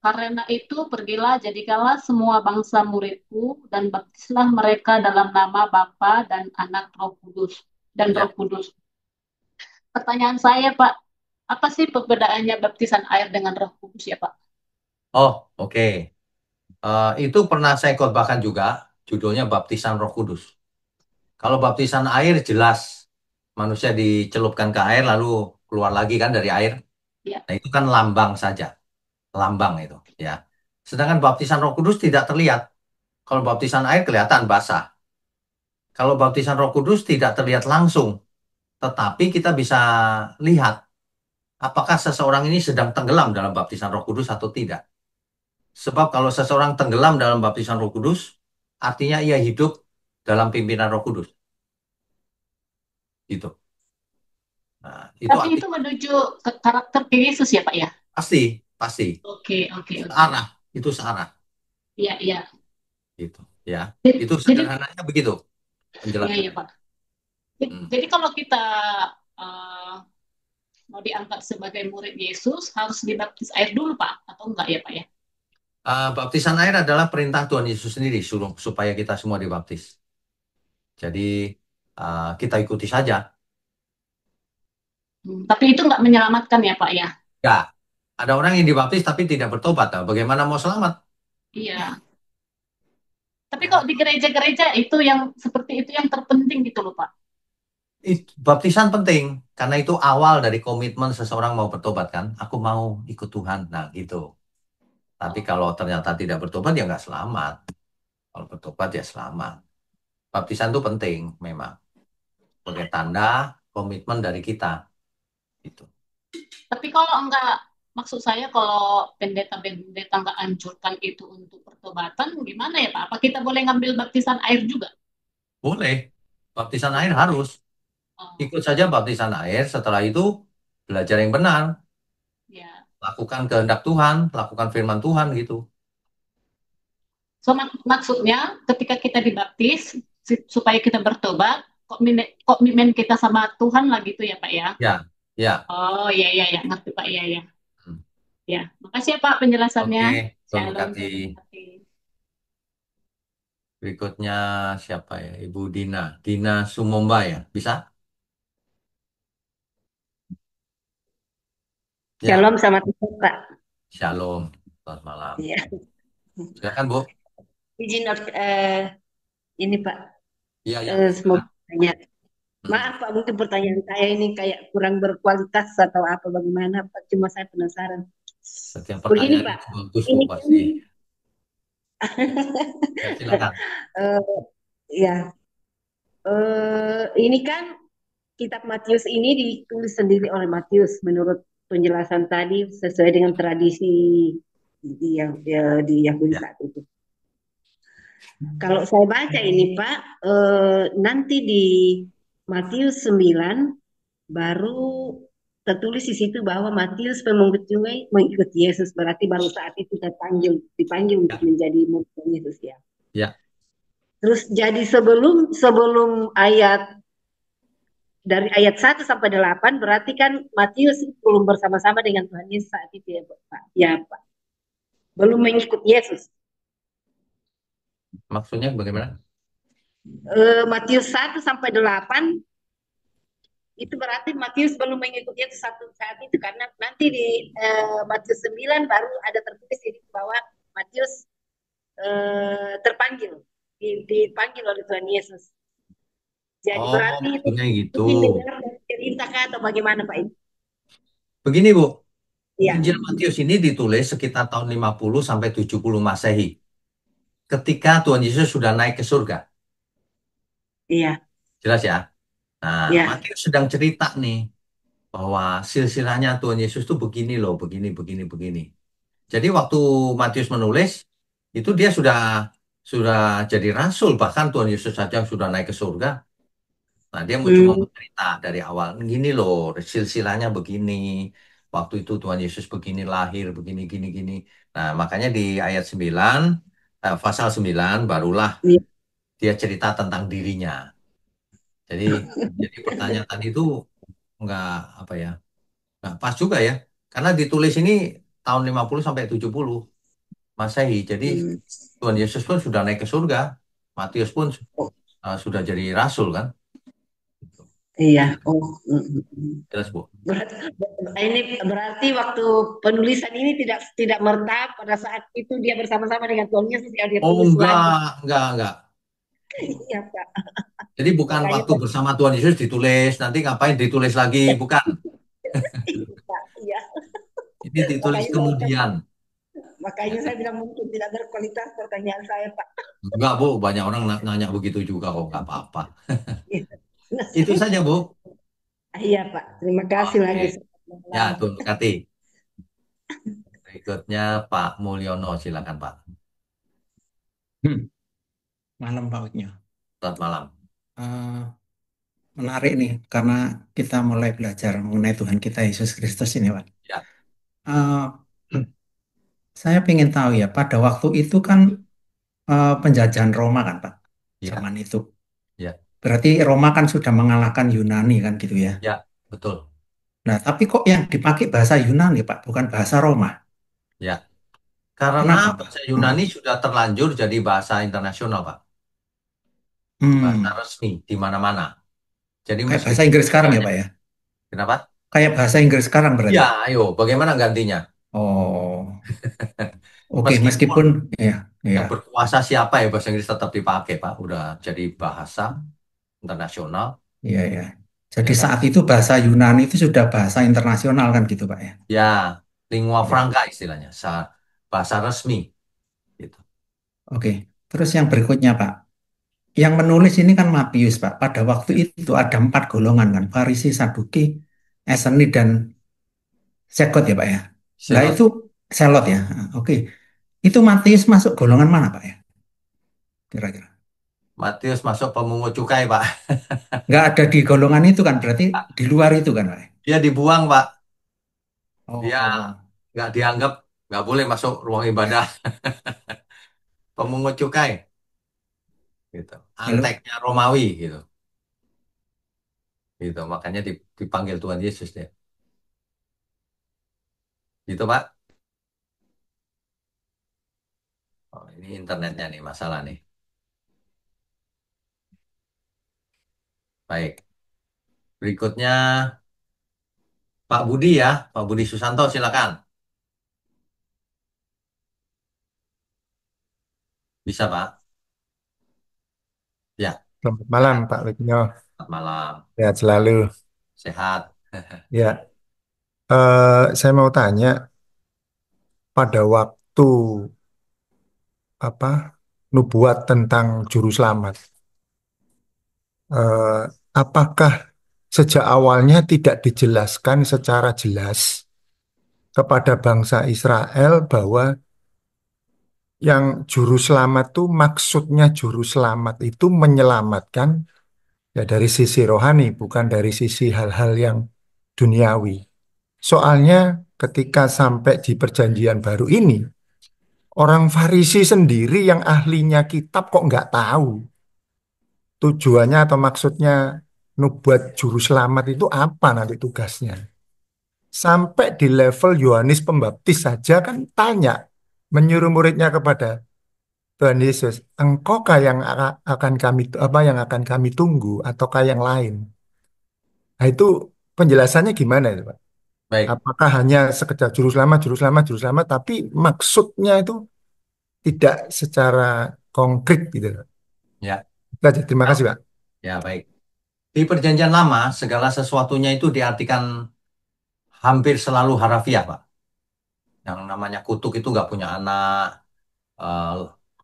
karena itu pergilah jadikanlah semua bangsa muridku dan baptislah mereka dalam nama Bapa dan Anak Roh Kudus dan ya. Roh Kudus. Pertanyaan saya Pak, apa sih perbedaannya baptisan air dengan Roh Kudus ya Pak? Oh, oke. Itu pernah saya khotbahkan juga, judulnya Baptisan Roh Kudus. Kalau baptisan air jelas, manusia dicelupkan ke air lalu keluar lagi kan dari air. Ya, Nah, itu kan lambang saja, lambang itu, ya. Sedangkan baptisan Roh Kudus tidak terlihat. Kalau baptisan air kelihatan basah. Kalau baptisan Roh Kudus tidak terlihat langsung, tetapi kita bisa lihat apakah seseorang ini sedang tenggelam dalam baptisan Roh Kudus atau tidak. Sebab kalau seseorang tenggelam dalam baptisan Roh Kudus, artinya ia hidup dalam pimpinan Roh Kudus. Gitu. Nah, itu tapi arti itu menuju ke karakter Yesus ya Pak ya? pasti, pasti Oke, oke, oke. searah, itu searah, Iya, iya. gitu, ya. Itu Jadi, sederhananya begitu iya, iya penjelasannya. Pak. Hmm. Jadi kalau kita uh, mau diangkat sebagai murid Yesus, harus dibaptis air dulu Pak, atau enggak ya Pak ya? Baptisan air adalah perintah Tuhan Yesus sendiri suruh supaya kita semua dibaptis. Jadi kita ikuti saja. Tapi itu enggak menyelamatkan ya Pak ya? Ya, ada orang yang dibaptis tapi tidak bertobat. Nah, bagaimana mau selamat? Iya. Tapi Ya. kok di gereja-gereja itu yang seperti itu yang terpenting gitu loh Pak. Baptisan penting karena itu awal dari komitmen seseorang mau bertobat kan. Aku mau ikut Tuhan. Nah, gitu. Tapi Oh. kalau ternyata tidak bertobat ya nggak selamat. Kalau bertobat ya selamat. Baptisan itu penting memang sebagai tanda komitmen dari kita. Gitu. Tapi kalau enggak, maksud saya kalau pendeta-pendeta enggak anjurkan itu untuk pertobatan, gimana ya Pak? Apa kita boleh ngambil baptisan air juga? Boleh. Baptisan air harus. Oh, Ikut saja baptisan air. Setelah itu belajar yang benar. ya. Lakukan kehendak Tuhan. Lakukan firman Tuhan gitu. So, maksudnya ketika kita dibaptis supaya kita bertobat, komitmen kita sama Tuhan lah gitu ya Pak ya. Ya, ya. Oh iya iya ya, ngerti Pak, iya ya. Hmm. Ya, makasih ya Pak penjelasannya. Oke, Tuhan Shalom, berkati. Tuhan berkati. Berikutnya siapa ya? Ibu Dina. Dina Sumomba ya? Bisa? Ya, Shalom sama Tuhan, Pak. Shalom. Selamat malam. Iya. Silakan, Bu. Izin ini Pak, Iya, ya. semoga Silakan. tanya. Hmm. Maaf Pak, mungkin pertanyaan saya ini kayak kurang berkualitas atau apa bagaimana Pak? Cuma saya penasaran. Setiap Begini pertanyaan Pak, itu bagus, Bu, ini kan pasti. Ya, silakan. eh, ya ini kan kitab Matius ini ditulis sendiri oleh Matius menurut penjelasan tadi sesuai dengan tradisi di Yahudi Ya, saat itu. Kalau saya baca ini Pak, nanti di Matius 9 baru tertulis di situ bahwa Matius pemungut cukai mengikuti Yesus, berarti baru saat itu dipanggil untuk ya, menjadi murid Yesus ya. ya. Terus jadi sebelum sebelum ayat dari ayat 1 sampai 8 berarti kan Matius belum bersama-sama dengan Tuhan Yesus saat itu ya Pak. Ya Pak. Belum mengikut Yesus. Maksudnya bagaimana? Matius 1 sampai 8 itu berarti Matius belum mengikuti Yesus satu saat itu karena nanti di Matius 9 baru ada tertulis di bahwa Matius terpanggil dipanggil oleh Tuhan Yesus. Jadi Oh, berarti itu maksudnya gitu. mungkin dengar dari cerita kah atau bagaimana Pak ini? Begini, Bu. Iya, Injil Matius ini ditulis sekitar tahun 50 sampai 70 Masehi. Ketika Tuhan Yesus sudah naik ke surga. iya, Jelas ya? Nah, iya. Matius sedang cerita nih bahwa silsilahnya Tuhan Yesus tuh begini loh, begini, begini, begini. Jadi waktu Matius menulis, itu dia sudah jadi rasul, bahkan Tuhan Yesus saja sudah naik ke surga. Nah, dia cuma Hmm, mau cerita dari awal. Gini loh, silsilahnya begini. Waktu itu Tuhan Yesus begini lahir, begini, gini, gini. Nah, makanya di ayat 9, pasal 9, barulah iya. dia cerita tentang dirinya. Jadi, jadi pertanyaan tadi itu nggak apa ya, nggak pas juga ya. Karena ditulis ini tahun 50 sampai 70 Masehi. Jadi Hmm, Tuhan Yesus pun sudah naik ke surga. Matius pun oh, sudah jadi rasul kan. iya. Jelas, Oh, jelas Bu. Berarti, ini berarti waktu penulisan ini tidak tidak merta pada saat itu dia bersama-sama dengan Tuhan Yesus yang dia Oh tulis lagi. enggak. Iya, Pak. Jadi bukan Makanya waktu bersama Tuhan Yesus ditulis, nanti ngapain ditulis lagi, bukan. iya, Pak. Iya. Ini ditulis Makanya saya kemudian. makanya Ya. saya bilang mungkin tidak berkualitas pertanyaan saya, Pak. Enggak Bu, banyak orang nanya begitu juga kok, nggak apa-apa. Iya. Itu saja Bu. Iya, Pak. Terima kasih Oke, lagi. ya Tuhan berkati. Berikutnya Pak Mulyono, silakan Pak. Hmm, malam Pak Wisnu. Selamat malam. Eh, Menarik nih karena kita mulai belajar mengenai Tuhan kita Yesus Kristus ini Pak. Ya, Eh, saya ingin tahu ya pada waktu itu kan penjajahan Roma kan Pak, ya, zaman itu. ya, Berarti Roma kan sudah mengalahkan Yunani kan gitu ya. ya, betul. Nah tapi kok yang dipakai bahasa Yunani Pak, bukan bahasa Roma? Ya, karena Kenapa Pak? bahasa Yunani sudah terlanjur jadi bahasa internasional Pak, bahasa Hmm, resmi di mana-mana. Jadi kayak bahasa meskipun Inggris sekarang ya bedanya, Pak ya? kenapa? Kayak bahasa Inggris sekarang berarti. Ya, ayo, bagaimana gantinya? Oh, oke Meskipun meskipun ya, ya, yang berkuasa siapa ya bahasa Inggris tetap dipakai Pak, udah jadi bahasa internasional, iya ya. Jadi ya kan? saat itu bahasa Yunani itu sudah bahasa internasional kan gitu Pak ya? Ya, lingua Ya. franca istilahnya, bahasa resmi gitu. Oke. Terus yang berikutnya Pak, yang menulis ini kan Matius Pak. Pada waktu itu ada 4 golongan kan, Farisi, Saduki, Eseni dan Sekot ya Pak ya. Lah itu Selot. Selot ya. Oke. Itu Matius masuk golongan mana Pak ya? Kira-kira. Matius masuk pemungut cukai Pak. Nggak ada di golongan itu kan, berarti di luar itu kan Pak ya? Dia dibuang Pak. Dia Oh, nggak dianggap, nggak boleh masuk ruang ibadah pemungut cukai gitu. lalu Anteknya Romawi gitu. Gitu. Makanya dipanggil Tuhan Yesus dia. Gitu Pak. Oh, ini internetnya nih masalah nih. Baik. Berikutnya Pak Budi ya, Pak Budi Susanto silakan. Bisa Pak? Ya, Selamat malam, silakan. Pak Wisnu. Selamat malam. Sehat selalu. Sehat. Ya, saya mau tanya, pada waktu apa nubuat tentang juru selamat, eh, apakah sejak awalnya tidak dijelaskan secara jelas kepada bangsa Israel bahwa yang juru selamat itu maksudnya juru selamat itu menyelamatkan ya dari sisi rohani, bukan dari sisi hal-hal yang duniawi. Soalnya ketika sampai di perjanjian baru ini, orang Farisi sendiri yang ahlinya kitab kok nggak tahu tujuannya atau maksudnya nubuat juru selamat itu apa nanti tugasnya. Sampai di level Yohanes Pembaptis saja kan tanya, menyuruh muridnya kepada Tuhan Yesus, engkaukah yang akan kami apa yang akan kami tunggu ataukah yang lain? Nah itu penjelasannya gimana itu, Pak? Baik. Apakah hanya sekedar juru selamat, juru selamat, juru selamat, tapi maksudnya itu tidak secara konkret gitu loh. Ya. Itu aja. Terima kasih, Pak. Ya, baik. Di perjanjian lama, segala sesuatunya itu diartikan hampir selalu harafiah, Pak. Yang namanya kutuk itu nggak punya anak, eh,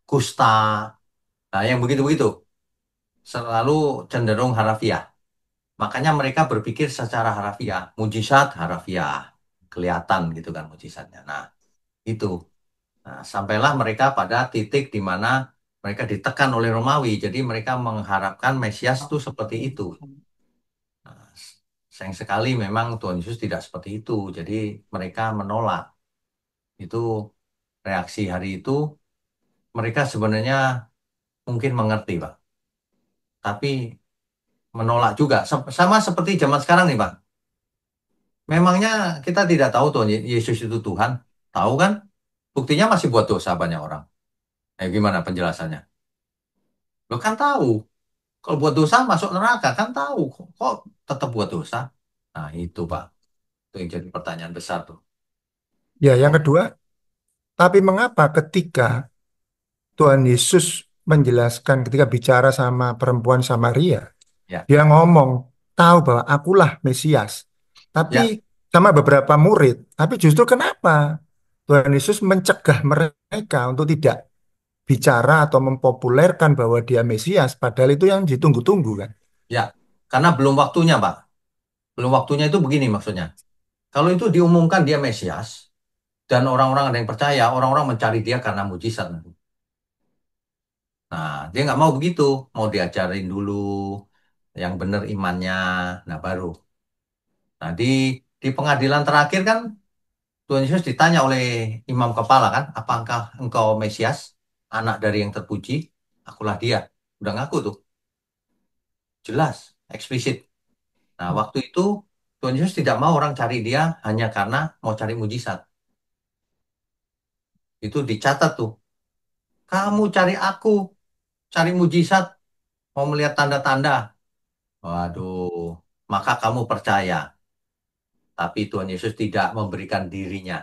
kusta, nah yang begitu-begitu. Selalu cenderung harafiah. Makanya mereka berpikir secara harafiah. Mujizat harafiah. Kelihatan gitu kan mujizatnya. Nah, itu. Nah, sampailah mereka pada titik di mana Mereka ditekan oleh Romawi, jadi mereka mengharapkan Mesias itu seperti itu. Nah, sayang sekali memang Tuhan Yesus tidak seperti itu, jadi mereka menolak. Itu reaksi hari itu, mereka sebenarnya mungkin mengerti, Pak. Tapi menolak juga. Sama seperti zaman sekarang nih, Pak. Memangnya kita tidak tahu Tuhan Yesus itu Tuhan? Tahu kan? Buktinya masih buat dosa banyak orang. Gimana penjelasannya? Lo kan tahu. Kalau buat dosa masuk neraka kan tahu. Kok tetap buat dosa? Nah itu Pak. Itu yang jadi pertanyaan besar tuh. Ya, yang Oh, kedua, tapi mengapa ketika Tuhan Yesus menjelaskan ketika bicara sama perempuan Samaria, ya, dia ngomong, tahu bahwa akulah Mesias. Tapi ya, sama beberapa murid, tapi justru kenapa Tuhan Yesus mencegah mereka untuk tidak bicara atau mempopulerkan bahwa dia Mesias, padahal itu yang ditunggu-tunggu kan? ya. Karena belum waktunya Pak. Belum waktunya itu begini maksudnya. Kalau itu diumumkan dia Mesias, dan orang-orang ada yang percaya, orang-orang mencari dia karena mujizat. Nah, dia nggak mau begitu. Mau diajarin dulu yang benar imannya. Nah, baru. Nah, di pengadilan terakhir kan Tuhan Yesus ditanya oleh imam kepala kan, apakah engkau Mesias, anak dari yang terpuji? Akulah dia. Udah ngaku tuh, jelas, eksplisit. Nah, waktu itu Tuhan Yesus tidak mau orang cari dia hanya karena mau cari mujizat. Itu dicatat tuh. Kamu cari aku, cari mujizat, mau melihat tanda-tanda. Waduh, maka kamu percaya. Tapi Tuhan Yesus tidak memberikan dirinya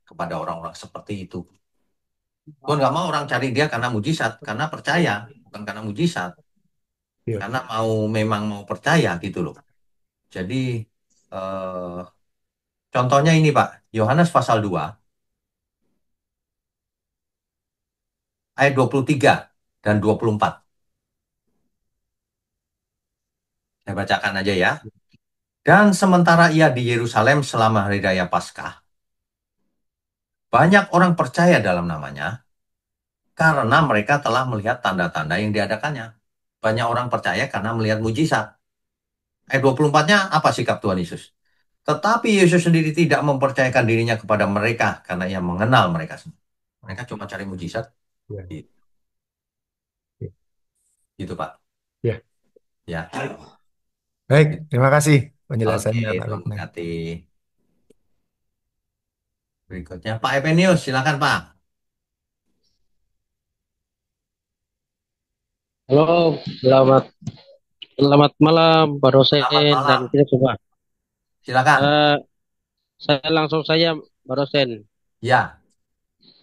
kepada orang-orang seperti itu. Tuhan nggak mau orang cari dia karena mujizat, karena percaya, bukan karena mujizat. Iya. Karena memang mau percaya gitu loh. Jadi eh, contohnya ini Pak, Yohanes pasal 2 ayat 23 dan 24. Saya bacakan aja ya. Dan sementara ia di Yerusalem selama hari raya Paskah, banyak orang percaya dalam namanya karena mereka telah melihat tanda-tanda yang diadakannya. Banyak orang percaya karena melihat mujizat. Ayat 24-nya apa sikap Tuhan Yesus? Tetapi Yesus sendiri tidak mempercayakan dirinya kepada mereka karena ia mengenal mereka semua. Mereka cuma cari mujizat. Iya. Iya. Gitu Pak. Iya. Ya. Baik, Gitu. terima kasih Oke, penjelasannya Pak Rukman. terima kasih. Berikutnya Pak Epenius, silakan Pak. Halo, selamat selamat malam, Pak Selamat dosen malam. dan kita semua. Silakan. Eh, saya langsung saja, Pak dosen. Ya,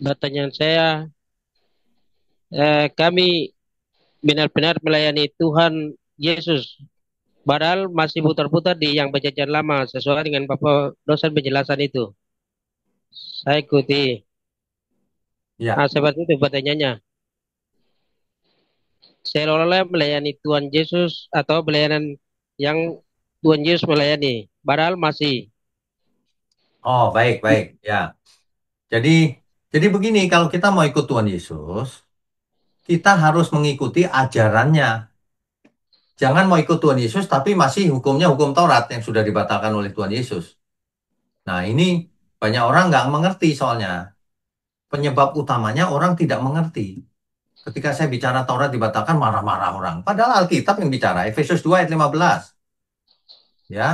Pertanyaan saya, kami benar-benar melayani Tuhan Yesus, padahal masih putar-putar di yang perjanjian lama sesuai dengan Bapak dosen penjelasan itu. Saya ikuti. ya. Seperti itu pertanyaannya. Seolah-olah melayani Tuhan Yesus atau pelayanan yang Tuhan Yesus melayani, padahal masih. Oh, baik, baik. Ya. Jadi jadi begini, kalau kita mau ikut Tuhan Yesus, kita harus mengikuti ajarannya. Jangan mau ikut Tuhan Yesus tapi masih hukumnya hukum Taurat yang sudah dibatalkan oleh Tuhan Yesus. Nah, ini banyak orang nggak mengerti soalnya. Penyebab utamanya orang tidak mengerti. Ketika saya bicara Taurat dibatalkan, marah-marah orang. Padahal Alkitab yang bicara, Efesus 2 ayat 15. Ya,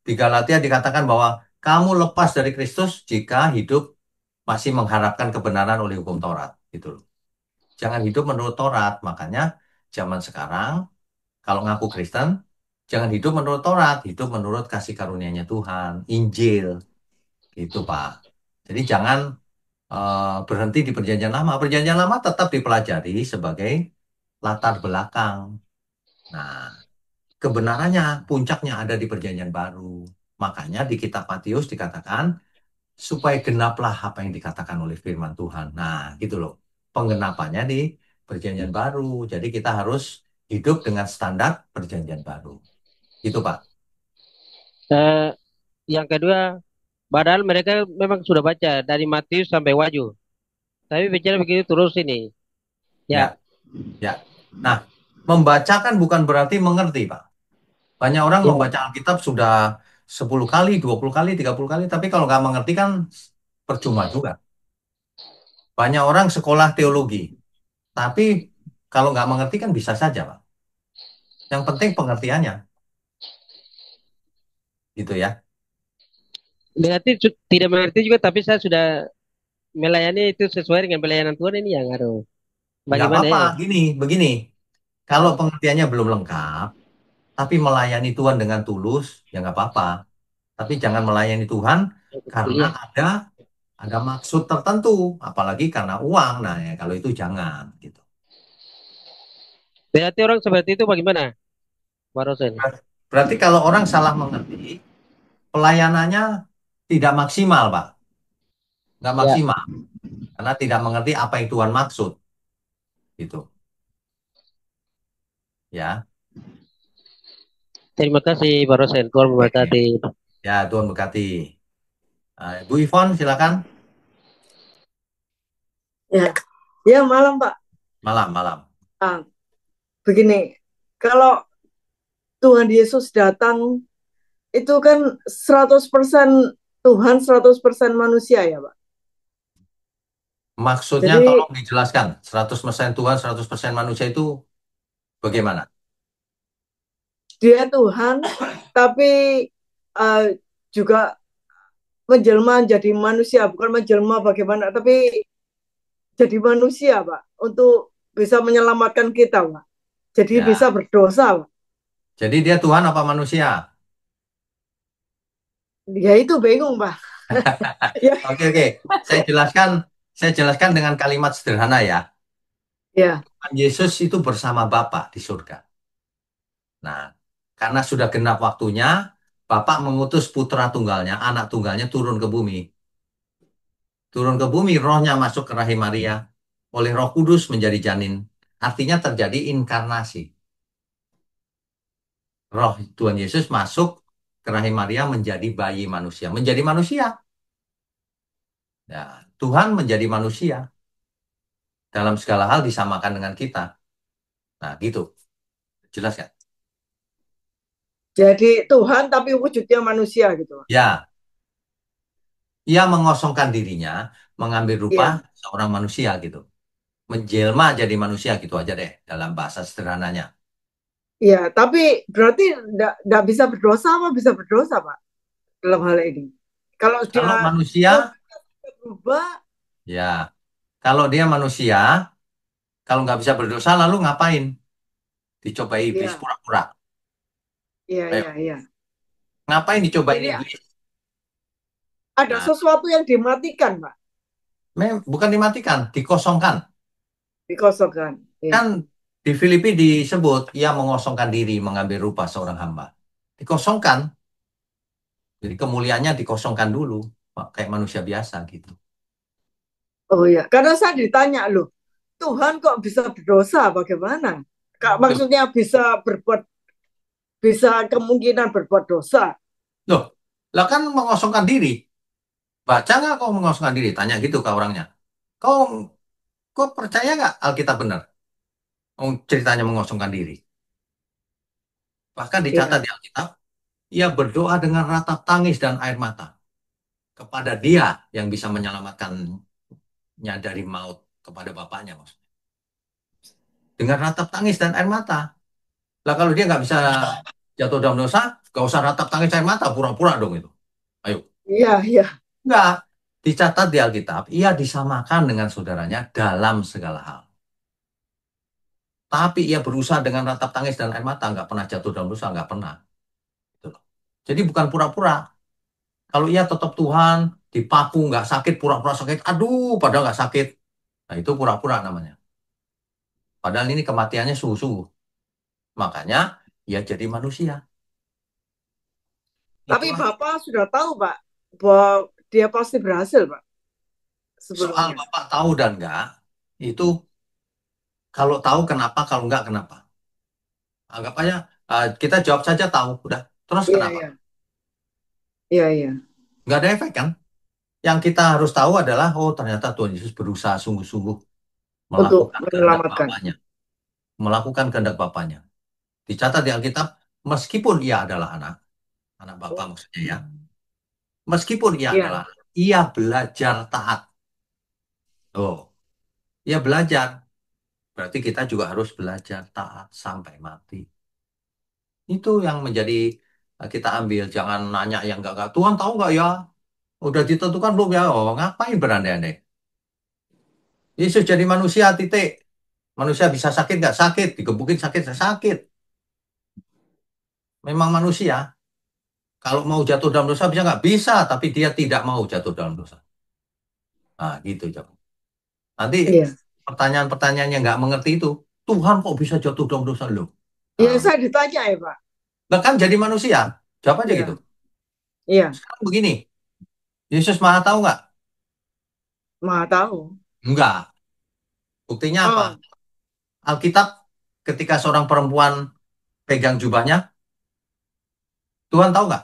di Galatia dikatakan bahwa kamu lepas dari Kristus jika hidup masih mengharapkan kebenaran oleh hukum Taurat. Gitu loh. Jangan hidup menurut Taurat. Makanya zaman sekarang, kalau ngaku Kristen, jangan hidup menurut Taurat. Hidup menurut kasih karunia-Nya Tuhan. Injil. Gitu, Pak. Jadi jangan berhenti di perjanjian lama. Perjanjian lama tetap dipelajari sebagai latar belakang. Nah, kebenarannya, puncaknya ada di perjanjian baru. Makanya di kitab Matius dikatakan, supaya genaplah apa yang dikatakan oleh firman Tuhan. Nah, gitu loh. Penggenapannya di perjanjian baru. Jadi kita harus hidup dengan standar perjanjian baru. Gitu, Pak. Eh, yang kedua, padahal mereka memang sudah baca dari Matius sampai Wahyu. Tapi bicara begitu terus ini. Ya, Ya, Ya. Nah, membaca kan bukan berarti mengerti, Pak. Banyak orang Ya, membaca Alkitab sudah 10 kali, 20 kali, 30 kali, tapi kalau nggak mengerti kan percuma juga. Banyak orang sekolah teologi, tapi kalau nggak mengerti kan bisa saja, Pak. Yang penting pengertiannya, gitu ya. berarti tidak mengerti juga, tapi saya sudah melayani itu sesuai dengan pelayanan Tuhan ini yang harus Nggak bagaimana apa-apa, ya? begini. Kalau pengertiannya belum lengkap, tapi melayani Tuhan dengan tulus, ya nggak apa-apa. Tapi jangan melayani Tuhan karena Iya. ada maksud tertentu, apalagi karena uang. Nah, ya, kalau itu jangan gitu. Berarti orang seperti itu bagaimana, Pak Rosen? Berarti kalau orang salah mengerti, pelayanannya tidak maksimal, Pak. Nggak Ya, maksimal karena tidak mengerti apa yang Tuhan maksud, gitu. Ya, terima kasih Pak Rosen. Tuhan memberkati. ya Tuhan berkati. Bu Ivon, silakan. Ya, ya malam Pak. Malam, malam. Ah, begini, kalau Tuhan Yesus datang itu kan 100% Tuhan, 100% manusia ya Pak. Maksudnya Jadi tolong dijelaskan. 100% Tuhan, 100% manusia itu bagaimana? dia Tuhan, tapi uh, juga menjelma jadi manusia, bukan menjelma bagaimana, tapi jadi manusia Pak, untuk bisa menyelamatkan kita Pak. Jadi bisa Ya, berdosa Pak. jadi dia Tuhan apa manusia? Ya itu bingung Pak. Ya, Oke, oke. Saya jelaskan dengan kalimat sederhana ya. ya, Tuhan Yesus itu bersama Bapa di surga. Nah, karena sudah genap waktunya, Bapak mengutus putra tunggalnya, anak tunggalnya turun ke bumi. Turun ke bumi, rohnya masuk ke rahim Maria, oleh Roh Kudus menjadi janin. Artinya terjadi inkarnasi. Roh Tuhan Yesus masuk ke rahim Maria menjadi bayi manusia. Menjadi manusia. Ya, Tuhan menjadi manusia. Dalam segala hal disamakan dengan kita. Nah, gitu. Jelas ya? jadi Tuhan tapi wujudnya manusia gitu Pak. Ya, ia mengosongkan dirinya, mengambil rupa Iya. seorang manusia gitu. Menjelma jadi manusia gitu aja deh dalam bahasa sederhananya. Iya, tapi berarti enggak bisa berdosa apa bisa berdosa, Pak, dalam hal ini. Kalau Kalau dia manusia, berubah, ya, kalau dia manusia, kalau nggak bisa berdosa, lalu ngapain? Dicobai iblis iya, pura-pura. iya, Ayo, iya, iya. ngapain dicobain Ini iblis? ada Nah, sesuatu yang dimatikan, Pak, bukan dimatikan, dikosongkan. dikosongkan. Iya. Kan di Filipi disebut ia mengosongkan diri, mengambil rupa seorang hamba. Dikosongkan, jadi kemuliaannya dikosongkan dulu, kayak manusia biasa gitu. Oh iya, karena saya ditanya loh, Tuhan kok bisa berdosa? Bagaimana? Kak, Loh, maksudnya bisa berbuat, bisa kemungkinan berbuat dosa. loh, lah kan mengosongkan diri. Baca nggak kau mengosongkan diri? Tanya gitu ke orangnya. Kau, kau percaya nggak Alkitab benar? Ceritanya mengosongkan diri. Bahkan dicatat Iya. di Alkitab, ia berdoa dengan ratap tangis dan air mata kepada Dia yang bisa menyelamatkannya dari maut kepada Bapaknya, maksudnya. Dengan ratap tangis dan air mata. Lah kalau dia nggak bisa jatuh dalam dosa, nggak usah ratap tangis air mata, pura-pura dong itu. Ayo. Iya, iya. Nggak. Dicatat di Alkitab, ia disamakan dengan saudaranya dalam segala hal. Tapi ia berusaha dengan ratap tangis dan air mata, nggak pernah jatuh dalam dosa, nggak pernah. Gitu loh. Jadi bukan pura-pura. Kalau ia tetap Tuhan, dipaku, nggak sakit, pura-pura sakit, aduh, padahal nggak sakit. Nah itu pura-pura namanya. Padahal ini kematiannya sungguh-sungguh. Makanya ia jadi manusia. Itu Tapi aja. Bapak sudah tahu, Pak, bahwa dia pasti berhasil, Pak, Soal sebelumnya. Bapak tahu dan enggak, itu kalau tahu kenapa, kalau enggak kenapa. Anggap aja kita jawab saja tahu, udah. Terus Iya, kenapa? iya. Iya, iya. Nggak ada efek kan? Yang kita harus tahu adalah, oh ternyata Tuhan Yesus berusaha sungguh-sungguh Untuk melakukan kehendak menyelamatkan. Bapaknya. melakukan kehendak Bapaknya. Dicatat di Alkitab, meskipun ia adalah anak Bapa maksudnya ya, meskipun ia Iya. adalah anak, ia belajar taat. Oh, ia belajar. Berarti kita juga harus belajar taat sampai mati. Itu yang menjadi kita ambil. Jangan nanya yang enggak. Tuhan tahu nggak ya? Udah ditentukan belum ya? Oh, ngapain berandai-andai? Yesus jadi manusia, titik. Manusia bisa sakit nggak? Sakit. Digebukin sakit, sakit. Memang manusia. Kalau mau jatuh dalam dosa bisa nggak? Bisa, tapi dia tidak mau jatuh dalam dosa. Nah, gitu, Jok. Nanti Iya. pertanyaan-pertanyaan yang nggak mengerti itu, Tuhan kok bisa jatuh dalam dosa lo? Iya, Nah, saya ditanya ya, Pak. bahkan jadi manusia. Jawab aja Iya. gitu. Iya, Sekarang begini, Yesus Maha tahu nggak? Maha tahu. Enggak. Buktinya apa? Oh, Alkitab ketika seorang perempuan pegang jubahnya, Tuhan tahu nggak?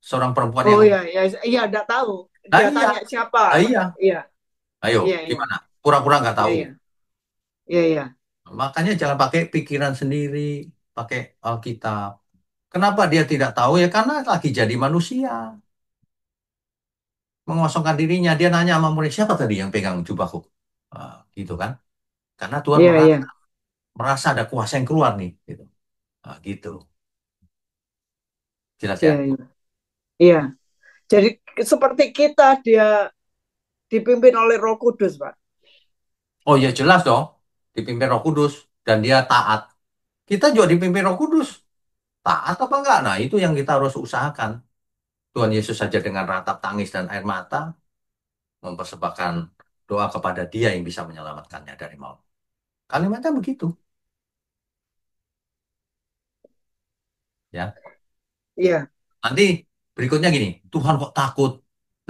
Seorang perempuan yang... oh iya, iya, enggak tahu. Nah, Dia iya. tanya siapa? Nah, iya. Iya, Ayo, iya, iya, gimana? Pura-pura nggak iya, tahu. iya, iya, iya. Makanya jangan pakai pikiran sendiri, pakai Alkitab. Kenapa dia tidak tahu? Ya karena lagi jadi manusia. Mengosongkan dirinya. Dia nanya sama murid, siapa tadi yang pegang jubahku? Ah, gitu kan. Karena Tuhan Iya, iya, merasa ada kuasa yang keluar nih. Gitu. Ah, gitu. Jelas iya, ya? iya. Iya. Jadi seperti kita dia dipimpin oleh Roh Kudus, Pak. Oh ya jelas dong. Dipimpin Roh Kudus. Dan dia taat. Kita juga dipimpin Roh Kudus. Taat apa enggak? Nah itu yang kita harus usahakan. Tuhan Yesus saja dengan ratap tangis dan air mata mempersembahkan doa kepada Dia yang bisa menyelamatkannya dari maut. Kalimatnya begitu, ya. Iya, Nanti berikutnya gini, Tuhan kok takut?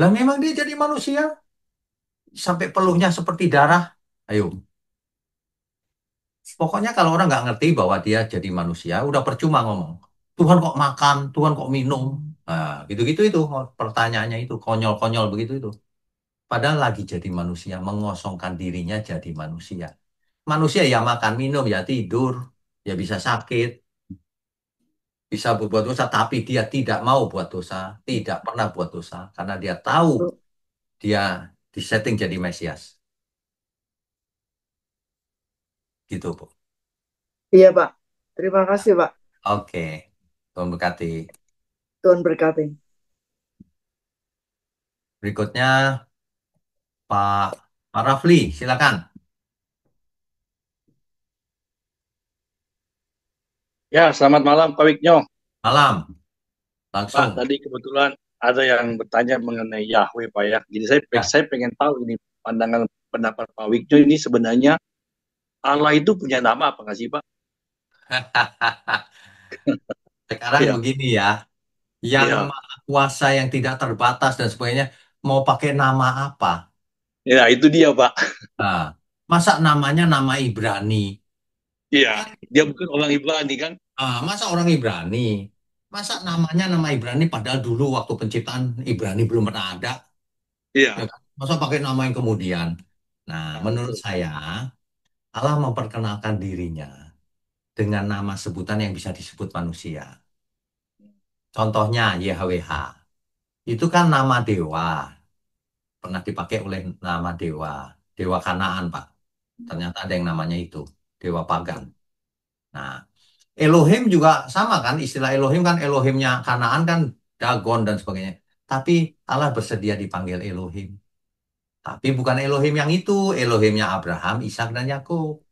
Lah memang dia jadi manusia sampai peluhnya seperti darah. Ayo, pokoknya kalau orang nggak ngerti bahwa dia jadi manusia, udah percuma ngomong. Tuhan kok makan, Tuhan kok minum. Nah, gitu-gitu itu pertanyaannya itu konyol-konyol begitu itu. Padahal lagi jadi manusia, mengosongkan dirinya jadi manusia. Manusia ya makan, minum, ya tidur, ya bisa sakit, bisa berbuat dosa, tapi dia tidak mau buat dosa, tidak pernah buat dosa, karena dia tahu dia disetting jadi Mesias. Gitu, Bu. iya, Pak. Terima kasih, Pak. Oke, Tuhan berkati. Tuhan berkati. Berikutnya, Pak Rafli, silakan. Ya, selamat malam Pak Wiknyo. Malam, Pak, langsung. tadi kebetulan ada yang bertanya mengenai Yahweh, Pak ya. Jadi Ya. saya pengen tahu ini pandangan pendapat Pak Wiknyo ini sebenarnya Allah itu punya nama apa nggak sih, Pak? Sekarang Iya, begini ya, yang iya. maha kuasa yang tidak terbatas dan sebagainya, mau pakai nama apa? Ya, itu dia, Pak. Nah, masa namanya nama Ibrani? Iya, dia bukan orang Ibrani kan? Masa orang Ibrani? Masa namanya nama Ibrani padahal dulu waktu penciptaan Ibrani belum pernah ada? Ya Iya. kan? Masa pakai nama yang kemudian? Nah, Nah, menurut betul. saya, Allah memperkenalkan dirinya dengan nama sebutan yang bisa disebut manusia. Contohnya YHWH. Itu kan nama dewa. Pernah dipakai oleh nama dewa. Dewa Kanaan, Pak. Ternyata ada yang namanya itu. Dewa pagan. Nah, Elohim juga sama kan, istilah Elohim kan Elohimnya Kanaan kan Dagon dan sebagainya. Tapi Allah bersedia dipanggil Elohim. Tapi bukan Elohim yang itu, Elohimnya Abraham, Ishak dan Yakub.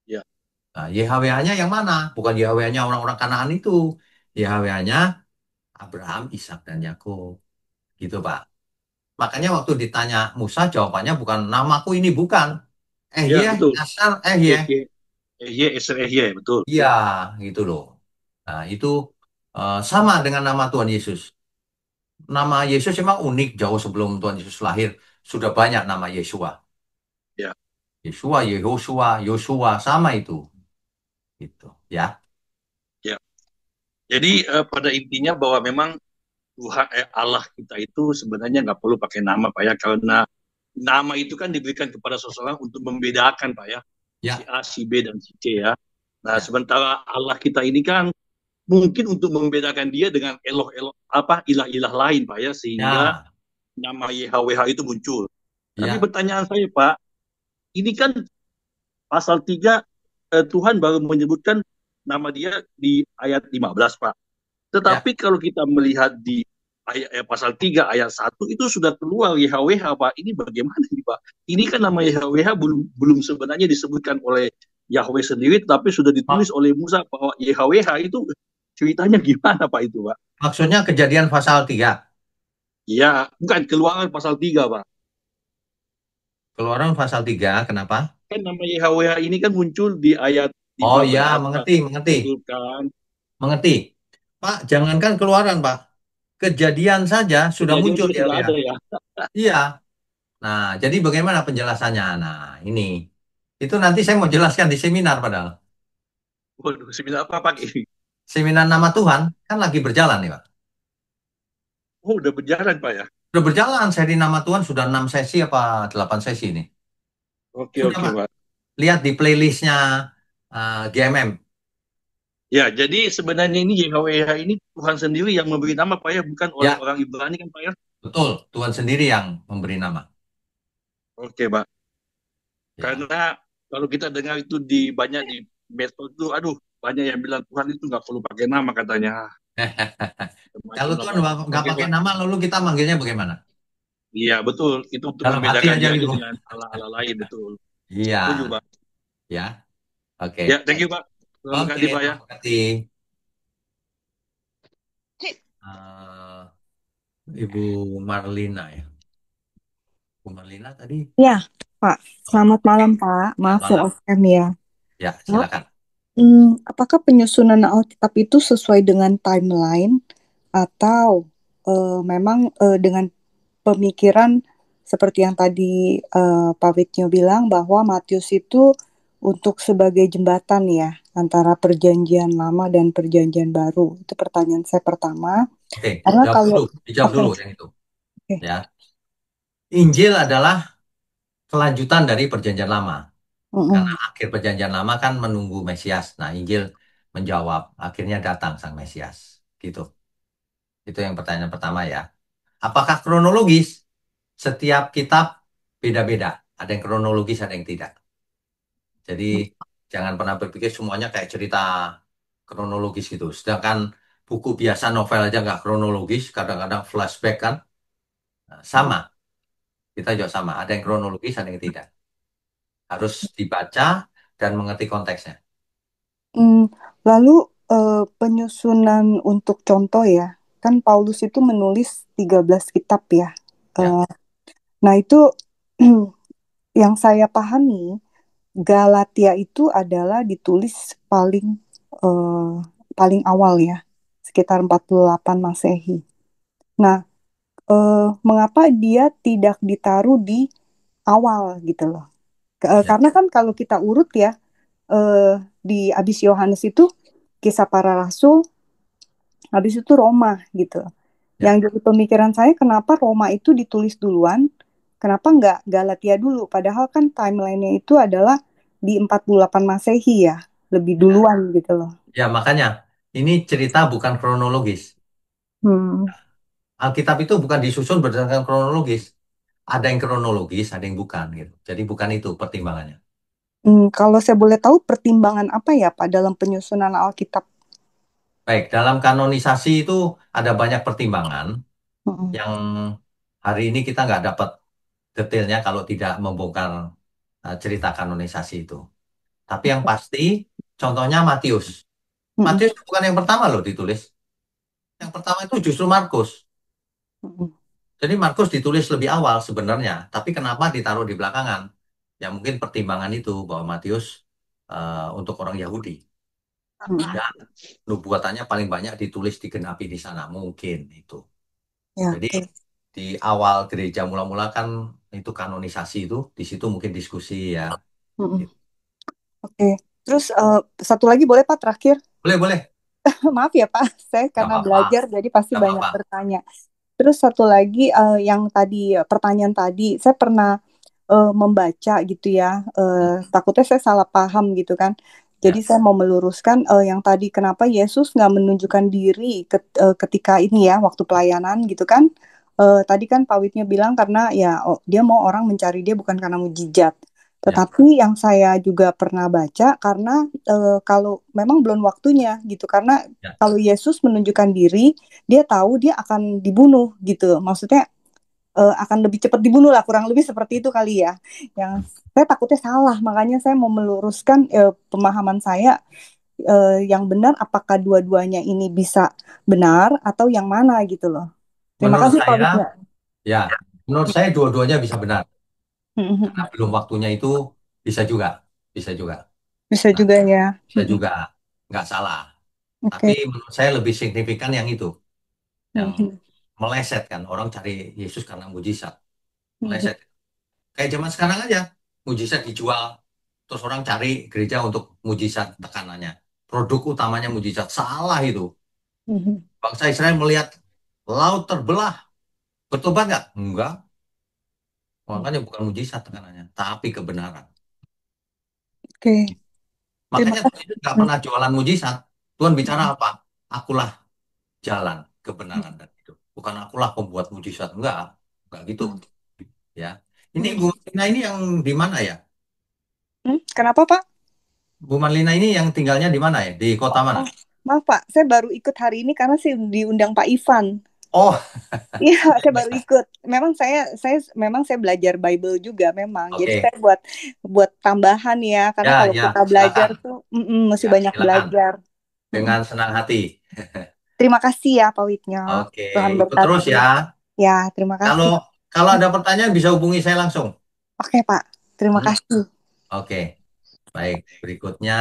Iya. Nah, YHWH-nya yang mana? Bukan YHWH-nya orang-orang Kanaan itu. YHWH-nya Abraham, Ishak dan Yakub. Gitu, Pak. Makanya waktu ditanya Musa, jawabannya bukan namaku ini bukan. Iya, Ya, betul. asal ya. Eser Ehye, betul. Iya, gitu loh. Nah, itu sama dengan nama Tuhan Yesus. Nama Yesus memang unik jauh sebelum Tuhan Yesus lahir. Sudah banyak nama Yesua. Ya, Yesua, Yehosua, Yosua, sama itu. Gitu, ya. ya. Jadi pada intinya bahwa memang Tuhan Allah kita itu sebenarnya nggak perlu pakai nama, Pak ya, karena nama itu kan diberikan kepada seseorang untuk membedakan, Pak ya. si Ya, A, si B, dan si C ya. Nah, ya, sementara Allah kita ini kan mungkin untuk membedakan dia dengan eloh-eloh apa ilah-ilah lain, Pak ya, sehingga ya, nama YHWH itu muncul. Tapi ya, pertanyaan saya, Pak, ini kan pasal 3 Tuhan baru menyebutkan nama dia di ayat 15, Pak. ya. Tetapi kalau kita melihat di pasal 3 ayat 1 itu sudah keluar YHWH, Pak. Ini bagaimana nih, Pak? Ini kan nama YHWH belum belum sebenarnya disebutkan oleh Yahweh sendiri, tetapi sudah ditulis Mak- oleh Musa bahwa YHWH itu ceritanya gimana, Pak itu, Pak? Maksudnya kejadian pasal 3. Ya, bukan keluaran pasal 3, Pak. Keluaran pasal 3, kenapa? Kan nama YHWH ini kan muncul di ayat Oh ya, 15, Pak. mengerti, mengerti, Betul kan? mengerti. Pak, jangankan keluaran, Pak. Kejadian saja sudah Kejadian muncul juga di sudah LBH. ada ya. Iya. Nah, jadi bagaimana penjelasannya? Nah, ini. Itu nanti saya mau jelaskan di seminar padahal. Waduh, seminar apa, Pak? Seminar nama Tuhan kan lagi berjalan nih, Pak. Oh, udah berjalan, Pak ya? Sudah berjalan, seri nama Tuhan sudah 6 sesi apa 8 sesi ini. Oke, Sudah, oke, Pak. Pak. Lihat di playlistnya GMM. Ya, jadi sebenarnya ini YHWH ini Tuhan sendiri yang memberi nama, Pak ya, bukan oleh Ya, orang Ibrani kan, Pak ya? betul. Tuhan sendiri yang memberi nama. Oke, Pak. Ya. Karena kalau kita dengar itu di banyak di metode itu, aduh, banyak yang bilang Tuhan itu nggak perlu pakai nama katanya. Kalau Macam lah, Tuhan Pak. nggak Oke, pakai Pak. nama, lalu kita manggilnya bagaimana? Iya, betul. Itu untuk Dalam hati membedakan aja dia aja gitu. dengan Allah-Allah lain, betul. Iya, Setuju, Pak. ya. Oke. Ya, thank you, Pak. Terima Oke, kasih, Pak ya. terima kasih. Eh, Ibu Marlina ya. Bu Marlina tadi. Ya, Pak. Selamat malam, Pak. Maaf Malam. OFM ya. Ya, Pak, silakan. apakah penyusunan Alkitab itu sesuai dengan timeline atau memang dengan pemikiran seperti yang tadi Pak Witnyo bilang bahwa Matius itu untuk sebagai jembatan ya antara perjanjian lama dan perjanjian baru. Itu pertanyaan saya pertama. Oke, Karena jawab kalau dulu. Dijawab oke, dulu yang itu. oke. Ya. Injil adalah kelanjutan dari perjanjian lama. Karena Mm-mm. akhir perjanjian lama kan menunggu Mesias. Nah, Injil menjawab, akhirnya datang sang Mesias. Gitu. Itu yang pertanyaan pertama ya. Apakah kronologis? Setiap kitab beda-beda. Ada yang kronologis, ada yang tidak. Jadi jangan pernah berpikir semuanya kayak cerita kronologis gitu. Sedangkan buku biasa novel aja nggak kronologis, kadang-kadang flashback kan. Nah, sama, kita juga sama. Ada yang kronologis, ada yang tidak. Harus dibaca dan mengerti konteksnya. Hmm, lalu penyusunan untuk contoh ya, kan Paulus itu menulis 13 kitab ya. Ya, Eh, nah itu yang saya pahami, Galatia itu adalah ditulis paling eh, paling awal ya, sekitar 48 Masehi. Nah, mengapa dia tidak ditaruh di awal gitu loh? ya, Karena kan kalau kita urut ya, eh, di abis Yohanes itu Kisah Para Rasul, habis itu Roma gitu. Yang ya. jadi pemikiran saya kenapa Roma itu ditulis duluan, kenapa nggak Galatia dulu? Padahal kan timelinenya itu adalah di 48 Masehi ya, lebih Ya, duluan gitu loh. ya, makanya ini cerita bukan kronologis. Hmm. Alkitab itu bukan disusun berdasarkan kronologis. Ada yang kronologis, ada yang bukan gitu. Jadi bukan itu pertimbangannya. Kalau saya boleh tahu pertimbangan apa ya Pak dalam penyusunan Alkitab? Baik, dalam kanonisasi itu ada banyak pertimbangan Mm-mm. yang hari ini kita nggak dapat detailnya kalau tidak membongkar cerita kanonisasi itu. Tapi yang pasti, contohnya Matius. Mm-mm. Matius itu bukan yang pertama loh ditulis. Yang pertama itu justru Markus. Mm-mm. Jadi Markus ditulis lebih awal sebenarnya, tapi kenapa ditaruh di belakangan? Ya mungkin pertimbangan itu bahwa Matius untuk orang Yahudi. Mm-mm. Dan nubuatannya paling banyak ditulis digenapi di sana, mungkin itu. Ya, Jadi oke. di awal gereja mula-mula kan itu kanonisasi itu, di situ mungkin diskusi ya. Mm-mm. Gitu. Oke. Terus satu lagi boleh Pak terakhir? Boleh, boleh. Maaf ya Pak, saya Nggak karena apa-apa. belajar jadi pasti Nggak banyak apa-apa. bertanya. Terus satu lagi yang tadi pertanyaan tadi, saya pernah membaca gitu ya. Takutnya saya salah paham gitu kan. Jadi Ya, saya mau meluruskan yang tadi kenapa Yesus nggak menunjukkan diri ketika ini ya waktu pelayanan gitu kan. Tadi kan Pak Witnya bilang karena ya dia mau orang mencari dia bukan karena mujizat. ya, Tetapi yang saya juga pernah baca karena kalau memang belum waktunya gitu karena ya. kalau Yesus menunjukkan diri dia tahu dia akan dibunuh gitu. Maksudnya akan lebih cepat dibunuh lah kurang lebih seperti itu kali ya. Yang saya takutnya salah makanya saya mau meluruskan pemahaman saya yang benar apakah dua-duanya ini bisa benar atau yang mana gitu loh. Terima Menurut kasih Pak saya, Wisnu. ya, menurut saya dua-duanya bisa benar. Karena Mhm. belum waktunya itu bisa juga, bisa juga. Bisa Nah, juga ya. bisa Mhm. juga, nggak salah. Tapi Oke. menurut saya lebih signifikan yang itu, yang Mhm. meleset kan. Orang cari Yesus karena mujizat, Mhm. meleset. Kayak zaman sekarang aja, mujizat dijual, terus orang cari gereja untuk mujizat tekanannya. Produk utamanya mujizat, salah itu. Mhm. Bangsa Israel melihat laut terbelah, bertobat nggak? Enggak, makanya bukan mujizat tekanannya, tapi kebenaran. Oke. Terima Makanya Tuhan kasih. itu nggak pernah jualan mujizat. Tuhan bicara apa? Akulah jalan, kebenaran dan hidup. Bukan akulah pembuat mujizat. Enggak gitu. Ya. Ini Bu Marlina ini yang di mana ya? Kenapa Pak? Bu Marlina ini yang tinggalnya di mana ya? Di kota mana? Oh, maaf Pak, saya baru ikut hari ini karena saya diundang Pak Ivan. Oh, Iya, saya baru ikut. Memang saya belajar Bible juga memang. Jadi oke. saya buat buat tambahan ya, karena Ya, kalau ya, kita belajar silakan. tuh mesti Ya, banyak silakan. belajar. Mm-mm. Dengan senang hati. Terima kasih ya Pak Witnya. Oke, Tuhan ikut terus berkati. ya. Ya, terima Kalau kasih. kalau ada pertanyaan bisa hubungi saya langsung. Oke Pak, terima Hmm, kasih. Oke, baik. Berikutnya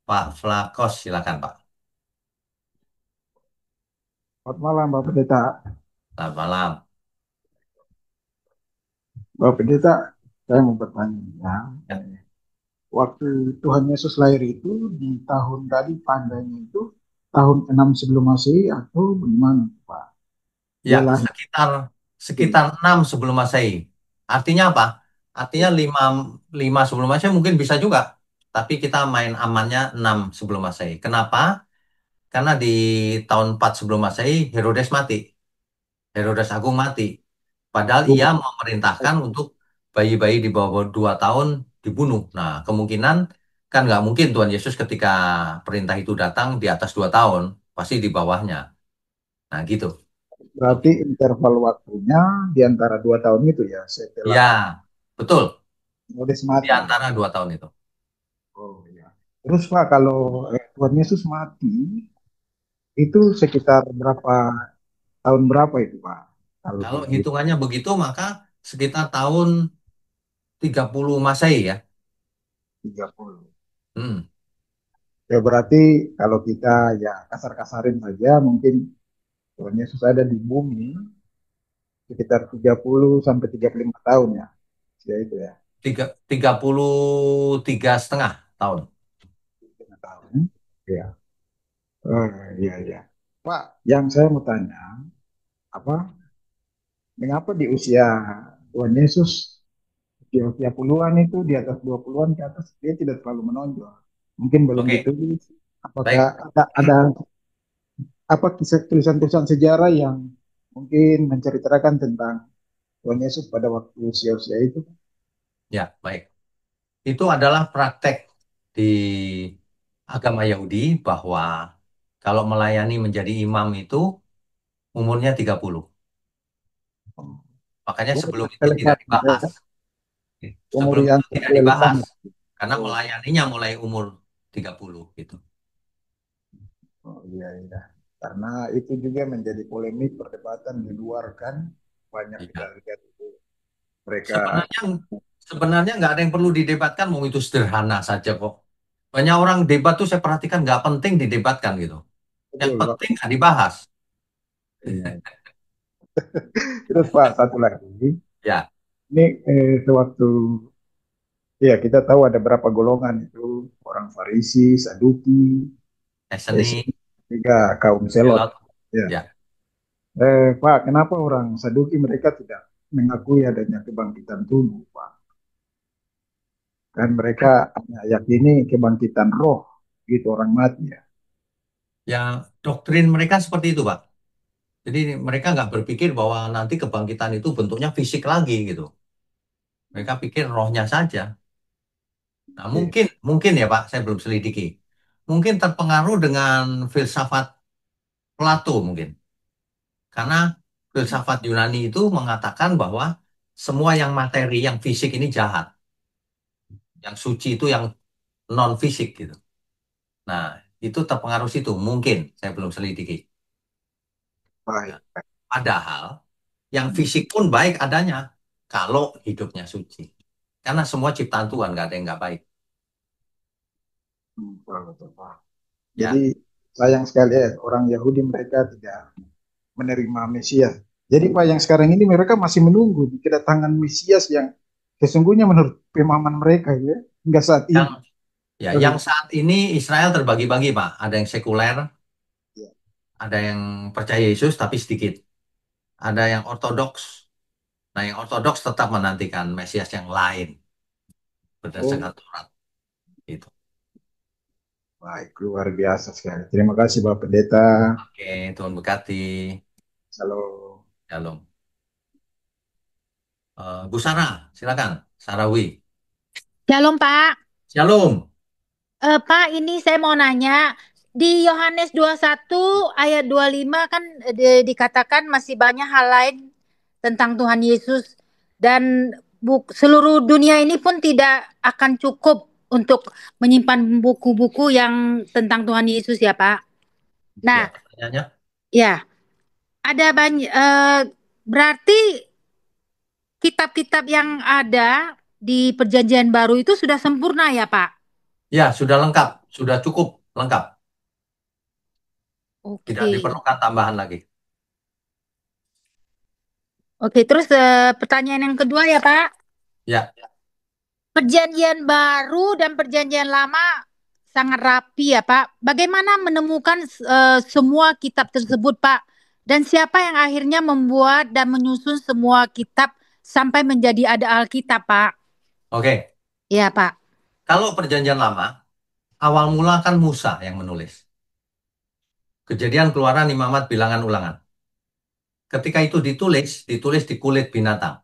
Pak Flakos, silakan Pak. Selamat malam, Pak Pendeta. Selamat malam. Pak Pendeta, saya mau bertanya. Ya. Waktu Tuhan Yesus lahir itu di tahun tadi pandanya itu tahun 6 sebelum Masehi atau bagaimana, Pak? Ya, Dia lahir. sekitar sekitar 6 sebelum Masehi. Artinya apa? Artinya 5 sebelum Masehi mungkin bisa juga. Tapi kita main amannya 6 sebelum Masehi. Kenapa? Karena di tahun 4 sebelum Masehi Herodes mati. Herodes Agung mati. Padahal ia Oh, memerintahkan untuk bayi-bayi di bawah 2 tahun dibunuh. Nah, kemungkinan kan nggak mungkin Tuhan Yesus ketika perintah itu datang di atas 2 tahun. Pasti di bawahnya. Nah, gitu. berarti interval waktunya di antara 2 tahun itu ya setelah Ya, betul. Herodes Di mati. antara 2 tahun itu. Oh ya. Terus Pak, kalau Tuhan Yesus mati itu sekitar berapa tahun berapa itu Pak? Kalau Kalau di hitungannya begitu, maka sekitar tahun 30 Masehi ya. 30. Hmm. Ya berarti kalau kita ya kasar-kasarin saja mungkin Tuhan Yesus ada di bumi sekitar 30 sampai 35 tahun ya. Ya itu ya. 33 setengah tahun. 35 tahun. Ya. Oh, iya iya. Pak, yang saya mau tanya, apa mengapa di usia Tuhan Yesus di usia puluhan itu di atas 20-an ke atas dia tidak terlalu menonjol. Mungkin belum Oke, ditulis. Apakah baik. ada apa kisah tulisan-tulisan sejarah yang mungkin menceritakan tentang Tuhan Yesus pada waktu usia-usia itu? Ya, baik. Itu adalah praktek di agama Yahudi bahwa kalau melayani menjadi imam itu umurnya 30. Makanya Oh, sebelum itu tidak relevan, dibahas. umur Sebelum yang itu tidak relevan. dibahas. Karena Oh, melayaninya mulai umur 30 gitu. oh iya iya. Karena itu juga menjadi polemik perdebatan di luar kan banyak kita Iya. lihat itu mereka Sebenarnya sebenarnya nggak ada yang perlu didebatkan, mau itu sederhana saja kok. Banyak orang debat tuh saya perhatikan nggak penting didebatkan gitu. Yang betul Pak. penting nggak dibahas. Iya. Terus Pak satu lagi Ya, ini sewaktu ya kita tahu ada berapa golongan itu orang Farisi, Saduki, seni, juga kaum Selot. pilot, Ya. ya. Pak, kenapa orang Saduki mereka tidak mengakui adanya kebangkitan tubuh, Pak? Kan mereka hanya yakini kebangkitan roh gitu orang mati ya. Ya, doktrin mereka seperti itu, Pak. Jadi mereka nggak berpikir bahwa nanti kebangkitan itu bentuknya fisik lagi gitu. Mereka pikir rohnya saja. Nah, Oke. mungkin ya Pak, saya belum selidiki. Mungkin terpengaruh dengan filsafat Plato mungkin. Karena filsafat Yunani itu mengatakan bahwa semua yang materi, yang fisik ini jahat. Yang suci itu yang non fisik gitu. Nah, itu terpengaruh situ. Mungkin, saya belum selidiki. Nah, Baik. padahal yang fisik pun baik adanya kalau hidupnya suci. Karena semua ciptaan Tuhan, nggak ada yang nggak baik. Betul, Pak. Ya, Jadi sayang sekali ya orang Yahudi mereka tidak menerima Mesias. Jadi Pak yang sekarang ini mereka masih menunggu kedatangan Mesias yang sesungguhnya menurut pemahaman mereka ya hingga saat yang ini. yang saat ini Israel terbagi-bagi, Pak. Ada yang sekuler, Ya. ada yang percaya Yesus tapi sedikit. Ada yang ortodoks. Nah, yang ortodoks tetap menantikan Mesias yang lain berdasarkan Oh, Taurat. Itu. baik, luar biasa sekali. Terima kasih Bapak Pendeta. Oke, Tuhan berkati. Salam. Shalom. Bu Sarah, silakan. Sarawi. Shalom Pak. Shalom. Pak, ini saya mau nanya, di Yohanes 21 ayat 25 kan dikatakan masih banyak hal lain tentang Tuhan Yesus dan seluruh dunia ini pun tidak akan cukup untuk menyimpan buku-buku yang tentang Tuhan Yesus ya Pak. Ya, Nah, pertanyaannya. ya ada banyak berarti kitab-kitab yang ada di Perjanjian Baru itu sudah sempurna ya Pak? Ya, sudah lengkap. Sudah cukup lengkap. Tidak Oke. diperlukan tambahan lagi. Oke, terus pertanyaan yang kedua ya Pak. Ya, Perjanjian baru dan perjanjian lama sangat rapi ya Pak. Bagaimana menemukan semua kitab tersebut Pak? Dan siapa yang akhirnya membuat dan menyusun semua kitab sampai menjadi ada Alkitab Pak? oke. Iya Pak. Kalau perjanjian lama, awal mula kan Musa yang menulis. Kejadian, Keluaran, Imamat, Bilangan, Ulangan. Ketika itu ditulis di kulit binatang.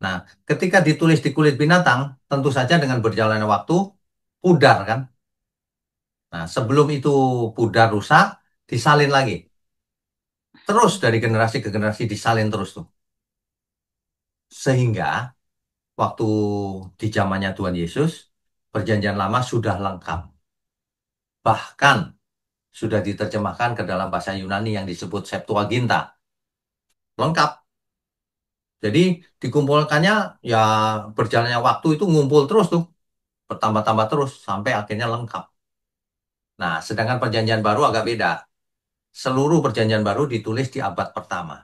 Nah, ketika ditulis di kulit binatang, tentu saja dengan berjalannya waktu, pudar kan? Nah, sebelum itu pudar rusak, disalin lagi. Terus dari generasi ke generasi disalin terus tuh. Sehingga waktu di zamannya Tuhan Yesus, perjanjian lama sudah lengkap. Bahkan sudah diterjemahkan ke dalam bahasa Yunani yang disebut Septuaginta. Lengkap. Jadi dikumpulkannya ya berjalannya waktu itu ngumpul terus tuh. Bertambah-tambah terus sampai akhirnya lengkap. Nah, sedangkan perjanjian baru agak beda. Seluruh perjanjian baru ditulis di abad pertama.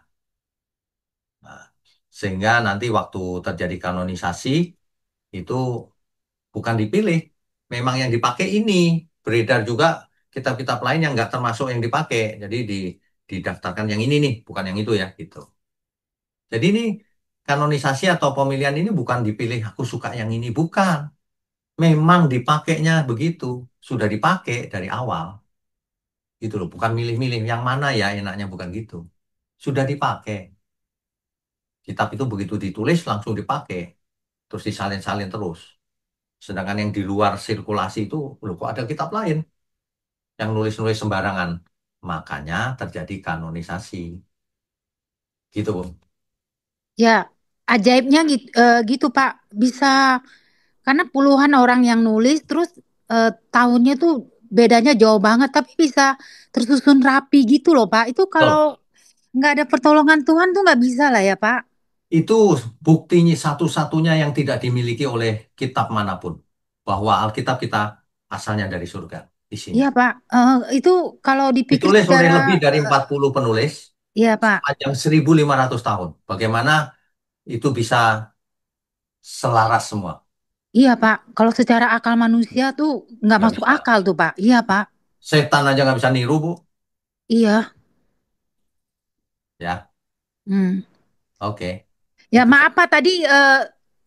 Nah, sehingga nanti waktu terjadi kanonisasi itu bukan dipilih. Memang yang dipakai ini. Beredar juga kitab-kitab lain yang nggak termasuk yang dipakai. Jadi didaftarkan yang ini nih, bukan yang itu ya gitu. Jadi ini kanonisasi atau pemilihan ini bukan dipilih aku suka yang ini, bukan. Memang dipakainya begitu, sudah dipakai dari awal. Gitu loh, bukan milih-milih yang mana ya enaknya, bukan gitu. Sudah dipakai. Kitab itu begitu ditulis langsung dipakai, terus disalin-salin terus. Sedangkan yang di luar sirkulasi itu, loh kok ada kitab lain yang nulis-nulis sembarangan. Makanya terjadi kanonisasi. Gitu, Bung. Ya, ajaibnya gitu Pak. Bisa karena puluhan orang yang nulis terus tahunnya tuh bedanya jauh banget tapi bisa tersusun rapi gitu loh Pak. Itu kalau Betul. nggak ada pertolongan Tuhan tuh nggak bisa lah ya Pak. Itu buktinya satu-satunya yang tidak dimiliki oleh kitab manapun. Bahwa Alkitab kita asalnya dari surga, isinya. Iya Pak. Itu kalau dipikir Ditulis oleh secara lebih dari 40 penulis iya Pak. sepanjang 1.500 tahun. Bagaimana itu bisa selaras semua? Iya Pak. Kalau secara akal manusia tuh nggak Nggak masuk bisa. akal tuh Pak. Iya Pak. Setan aja nggak bisa niru, Bu. Iya. Ya, Hmm. oke. Ya Itu maaf Pak tadi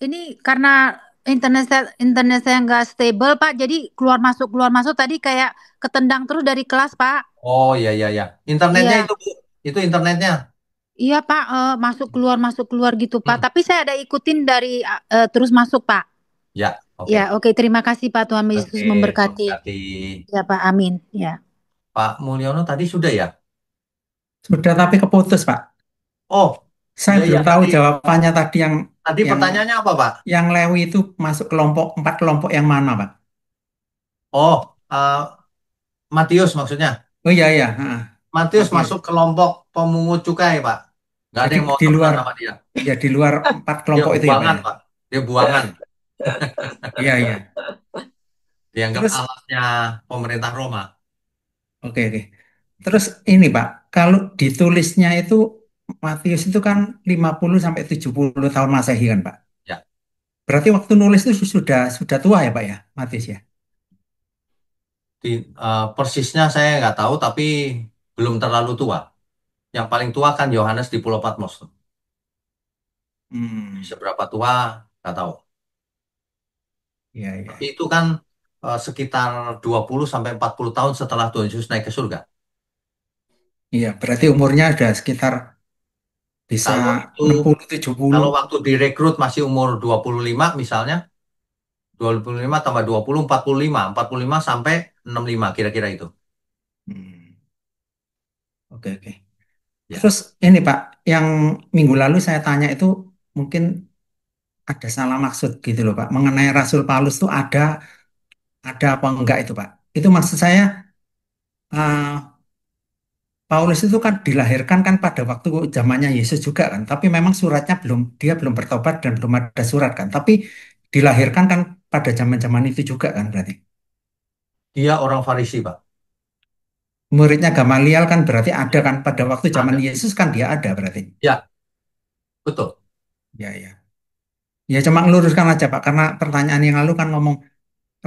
ini karena internet saya nggak stable Pak. Jadi keluar masuk tadi kayak ketendang terus dari kelas Pak. Oh iya iya iya. Internetnya Iya, itu Bu. Itu internetnya. iya Pak. Masuk keluar gitu Pak. Hmm. Tapi saya ada ikutin dari terus masuk Pak. Ya, oke. Ya, oke. Terima kasih Pak. Tuhan Yesus Oke, memberkati. berarti Ya Pak. Amin. Ya. Pak Mulyono tadi sudah ya? Sudah tapi keputus, Pak. Oh, Saya iya iya belum tahu tadi jawabannya tadi tadi yang pertanyaannya apa Pak? yang Lewi itu masuk kelompok 4 kelompok yang mana, Pak? Oh, Matius maksudnya. Oh iya iya, Matius Matius. masuk kelompok pemungut cukai, Pak. Nggak ada Jadi yang mau di temenan luar sama dia. ya di luar 4 Dia kelompok itu ya, Pak. buangan, Ya? Pak. Dia buangan. Iya iya. Dianggap Terus alatnya pemerintah Roma. oke oke. Terus ini, Pak, kalau ditulisnya itu Matius itu kan 50 sampai 70 tahun Masehi kan, Pak. Ya, Berarti waktu nulis itu sudah tua ya, Pak ya, Matius ya? persisnya saya nggak tahu, tapi belum terlalu tua. Yang paling tua kan Yohanes di Pulau Patmos. Hmm, Seberapa tua nggak tahu. iya iya. Tapi itu kan sekitar 20 sampai 40 tahun setelah Tuhan Yesus naik ke surga. Iya, berarti umurnya udah sekitar bisa Kalau itu 60 70. kalau waktu direkrut masih umur 25 misalnya, 25 tambah 20 45 sampai 65 kira-kira itu. Hmm, oke oke. Ya. Terus ini Pak, yang minggu lalu saya tanya itu mungkin ada salah maksud gitu loh Pak, mengenai Rasul Paulus itu ada apa enggak itu Pak? Itu maksud saya eh, Paulus itu kan dilahirkan kan pada waktu zamannya Yesus juga kan, tapi memang suratnya dia belum bertobat dan belum ada surat kan, tapi dilahirkan kan pada zaman-zaman itu juga kan berarti. Dia orang Farisi, Pak. Muridnya Gamaliel kan berarti ada kan pada waktu zaman Ada. Yesus kan dia ada berarti. Ya, betul. Ya ya. Ya cuma ngeluruskan aja Pak, karena pertanyaan yang lalu kan ngomong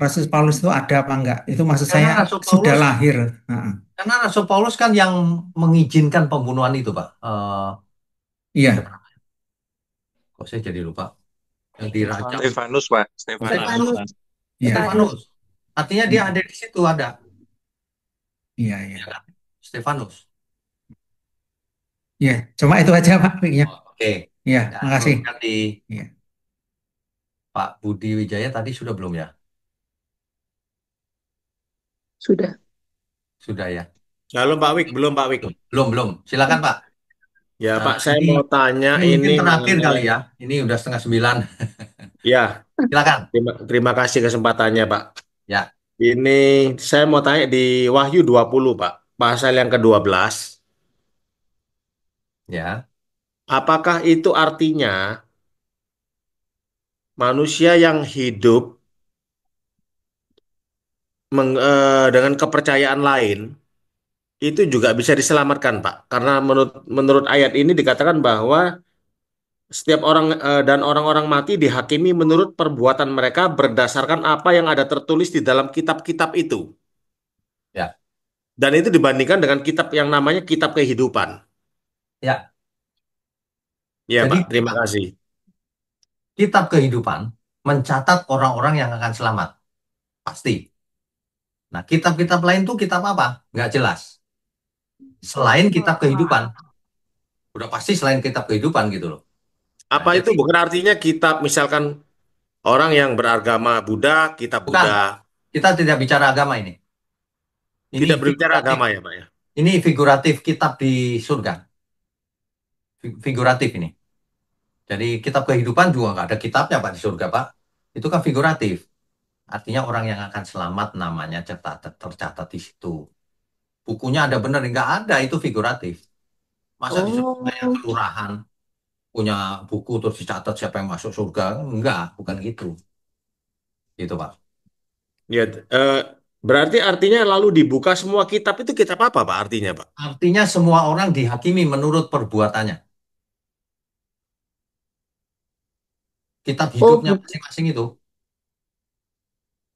Rasul Paulus itu ada apa enggak? Itu maksud Karena saya Rasul sudah Paulus, lahir. Heeh. karena Rasul Paulus kan yang mengizinkan pembunuhan itu, Pak. Iya, Siapa namanya? Kok saya jadi lupa. Yang dirajam. Stefanus, Pak. Stefanus. Stefanus. iya, Stefanus. Artinya dia ada di situ, ada. iya, iya. Ya kan? Stefanus. Iya, cuma itu aja Pak. Iya, Oke. iya, Ya, makasih. teruskan di Iya. Pak Budi Wijaya tadi sudah belum ya? Sudah. Sudah ya. Halo Pak Wik, belum Pak Wik. Belum. Silakan Pak. Ya Pak, saya Ini, mau tanya ini mungkin ini terakhir kali mengenai ya. Ini udah 8:30. ya, Silakan. terima kasih kesempatannya Pak. Ya. Ini saya mau tanya di Wahyu 20 Pak, pasal yang ke-12. Ya. Apakah itu artinya manusia yang hidup dengan kepercayaan lain itu juga bisa diselamatkan Pak? Karena menurut ayat ini dikatakan bahwa setiap orang dan orang-orang mati dihakimi menurut perbuatan mereka berdasarkan apa yang ada tertulis di dalam kitab-kitab itu. Ya. Dan itu dibandingkan dengan kitab yang namanya kitab kehidupan. Ya. Ya Jadi Pak, terima kasih. kitab kehidupan mencatat orang-orang yang akan selamat. Pasti. Nah, kitab-kitab lain tuh kitab apa? Nggak jelas. Selain kitab kehidupan. Udah pasti selain kitab kehidupan gitu loh. Apa Nah, itu jadi bukan artinya kitab misalkan orang yang beragama Buddha, kitab bukan. Buddha. Kita tidak bicara agama ini. Ini Tidak berbicara figuratif. agama ya Pak ya? Ini figuratif kitab di surga. Figuratif ini. Jadi kitab kehidupan juga nggak ada kitabnya Pak di surga Pak. Itu kan figuratif. Artinya orang yang akan selamat namanya tercatat di situ. Bukunya ada benar nggak ada, itu figuratif. Masa di surga kayak Oh, kelurahan punya buku terus dicatat siapa yang masuk surga? Enggak, bukan gitu. Gitu Pak. Ya, berarti artinya lalu dibuka semua kitab itu kitab apa Pak artinya Pak? Artinya semua orang dihakimi menurut perbuatannya. Kitab oh, hidupnya masing-masing itu.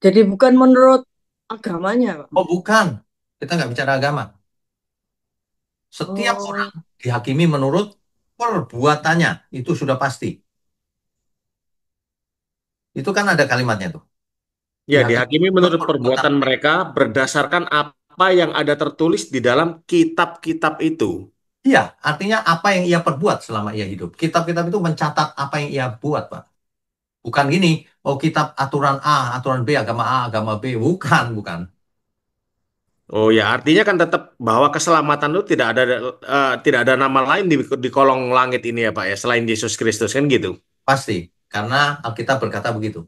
jadi bukan menurut agamanya, Pak. Oh bukan, kita nggak bicara agama. Setiap Oh, orang dihakimi menurut perbuatannya, itu sudah pasti. Itu kan ada kalimatnya tuh. Ya, Dihakimi dihakimi menurut perbuatan mereka berdasarkan apa yang ada tertulis di dalam kitab-kitab itu. Iya, artinya apa yang ia perbuat selama ia hidup. Kitab-kitab itu mencatat apa yang ia buat, Pak. Bukan gini, oh kitab aturan A, aturan B, agama A, agama B. Bukan, bukan. Oh ya, artinya kan tetap bahwa keselamatan itu tidak ada nama lain di kolong langit ini ya Pak ya, selain Yesus Kristus kan gitu. Pasti, karena Alkitab berkata begitu.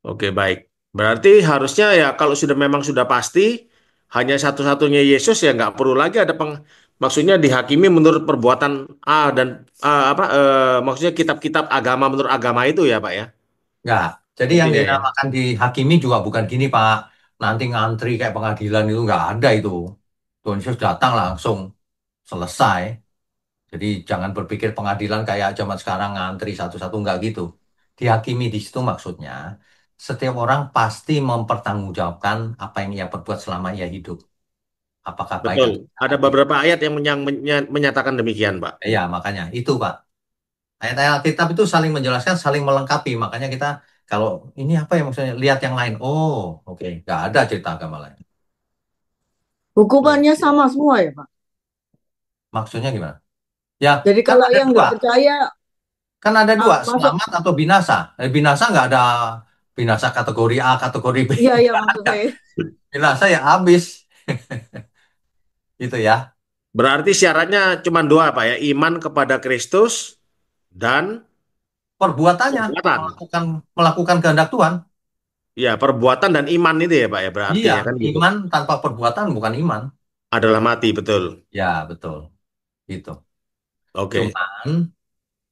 Oke, baik. Berarti harusnya ya kalau memang sudah pasti hanya satu-satunya Yesus ya nggak perlu lagi ada maksudnya dihakimi menurut perbuatan A dan maksudnya kitab-kitab agama menurut agama itu ya Pak ya. Enggak. Jadi yang Intinya ya. dinamakan dihakimi juga bukan gini, Pak. Nanti ngantri kayak pengadilan itu nggak ada itu. Tuhan Yesus datang langsung selesai. Jadi jangan berpikir pengadilan kayak zaman sekarang ngantri satu-satu, nggak gitu. Dihakimi di situ maksudnya setiap orang pasti mempertanggungjawabkan apa yang ia perbuat selama ia hidup. Apakah baik Betul. atau Ada jahat. beberapa ayat yang menyatakan demikian, Pak. Ya, makanya itu, Pak. Ayat-ayat Alkitab itu saling menjelaskan, saling melengkapi. Makanya kita kalau ini apa ya maksudnya lihat yang lain. Oh, oke, nggak ada cerita agama lain. Hukumannya sama semua ya, Pak? Maksudnya gimana? Ya, Jadi kan kalau ada yang dua. nggak percaya, Kan ada dua, masuk. selamat atau binasa. Binasa nggak ada binasa kategori A, kategori B. Iya, iya Nggak maksud ada. saya. Binasa ya habis. Gitu ya. Berarti syaratnya cuma dua, Pak ya. Iman kepada Kristus dan Perbuatannya perbuatan. melakukan kehendak Tuhan. Ya, perbuatan dan iman itu ya, Pak ya. Berarti Iya, ya kan gitu. iman tanpa perbuatan bukan iman. Adalah mati, betul. Ya, betul. Gitu. Oke.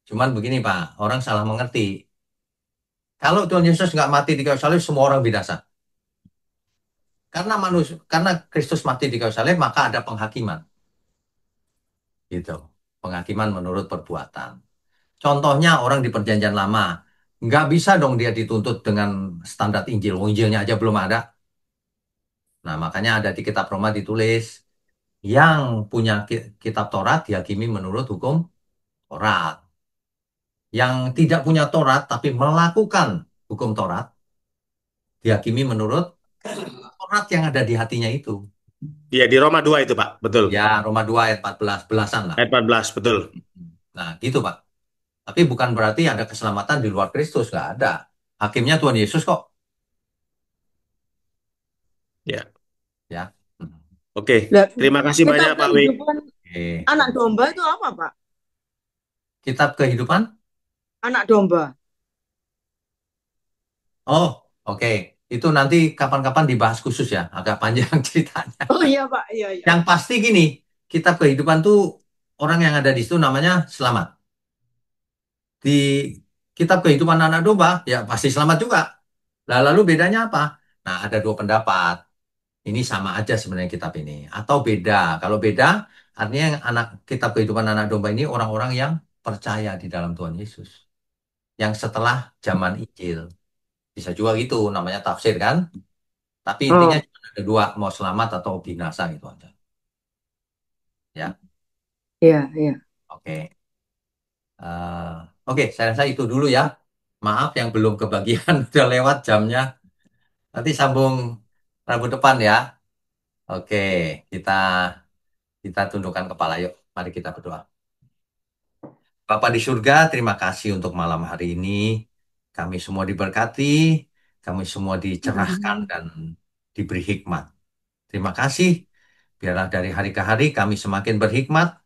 Cuman begini Pak, orang salah mengerti. Kalau Tuhan Yesus nggak mati di kayu salib, semua orang binasa. Karena Kristus mati di kayu salib, maka ada penghakiman. Gitu. Penghakiman menurut perbuatan. Contohnya orang di Perjanjian Lama, nggak bisa dong dia dituntut dengan standar Injil. Injilnya aja belum ada. Nah, makanya ada di kitab Roma ditulis, yang punya kitab Taurat dihakimi menurut hukum Taurat. Yang tidak punya Taurat tapi melakukan hukum Taurat dihakimi menurut Taurat yang ada di hatinya itu. Iya, di Roma 2 itu, Pak. Betul. Ya, Roma 2 ayat 14, belasan lah. Ayat 14, betul. Nah, gitu Pak. Tapi bukan berarti ada keselamatan di luar Kristus, nggak ada. Hakimnya Tuhan Yesus kok. Ya. Ya. Oke, terima kasih Kitab banyak Pak Wi. kehidupan anak domba itu apa, Pak? Kitab kehidupan? Anak domba. Oh, oke. Itu nanti kapan-kapan dibahas khusus ya, agak panjang ceritanya. Oh iya, Pak. Iya, iya. Yang pasti gini, kitab kehidupan tuh orang yang ada di situ namanya selamat. Di kitab kehidupan anak domba, ya pasti selamat juga. Lalu bedanya apa? Nah, ada dua pendapat. Ini sama aja sebenarnya kitab ini. Atau beda. Kalau beda, artinya yang kitab kehidupan anak domba ini orang-orang yang percaya di dalam Tuhan Yesus. Yang setelah zaman Injil. Bisa juga gitu, namanya tafsir kan. Tapi intinya cuma ada dua, mau selamat atau binasa gitu aja. Ya. Iya, iya. Oke. Oke, saya rasa itu dulu ya. Maaf yang belum kebagian, udah lewat jamnya. Nanti sambung Rabu depan ya. Oke, kita kita tundukkan kepala yuk. Mari kita berdoa. Bapa di surga, terima kasih untuk malam hari ini. Kami semua diberkati, kami semua dicerahkan dan diberi hikmat. Terima kasih. Biarlah dari hari ke hari kami semakin berhikmat,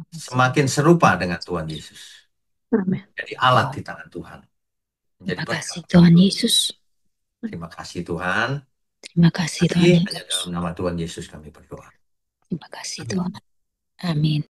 semakin serupa dengan Tuhan Yesus. Jadi alat di tangan Tuhan. Terima kasih Tuhan Yesus. Terima kasih Tuhan. Terima kasih Tuhan Hanya Yesus. dalam nama Tuhan Yesus kami berdoa. Terima kasih Tuhan. Amin.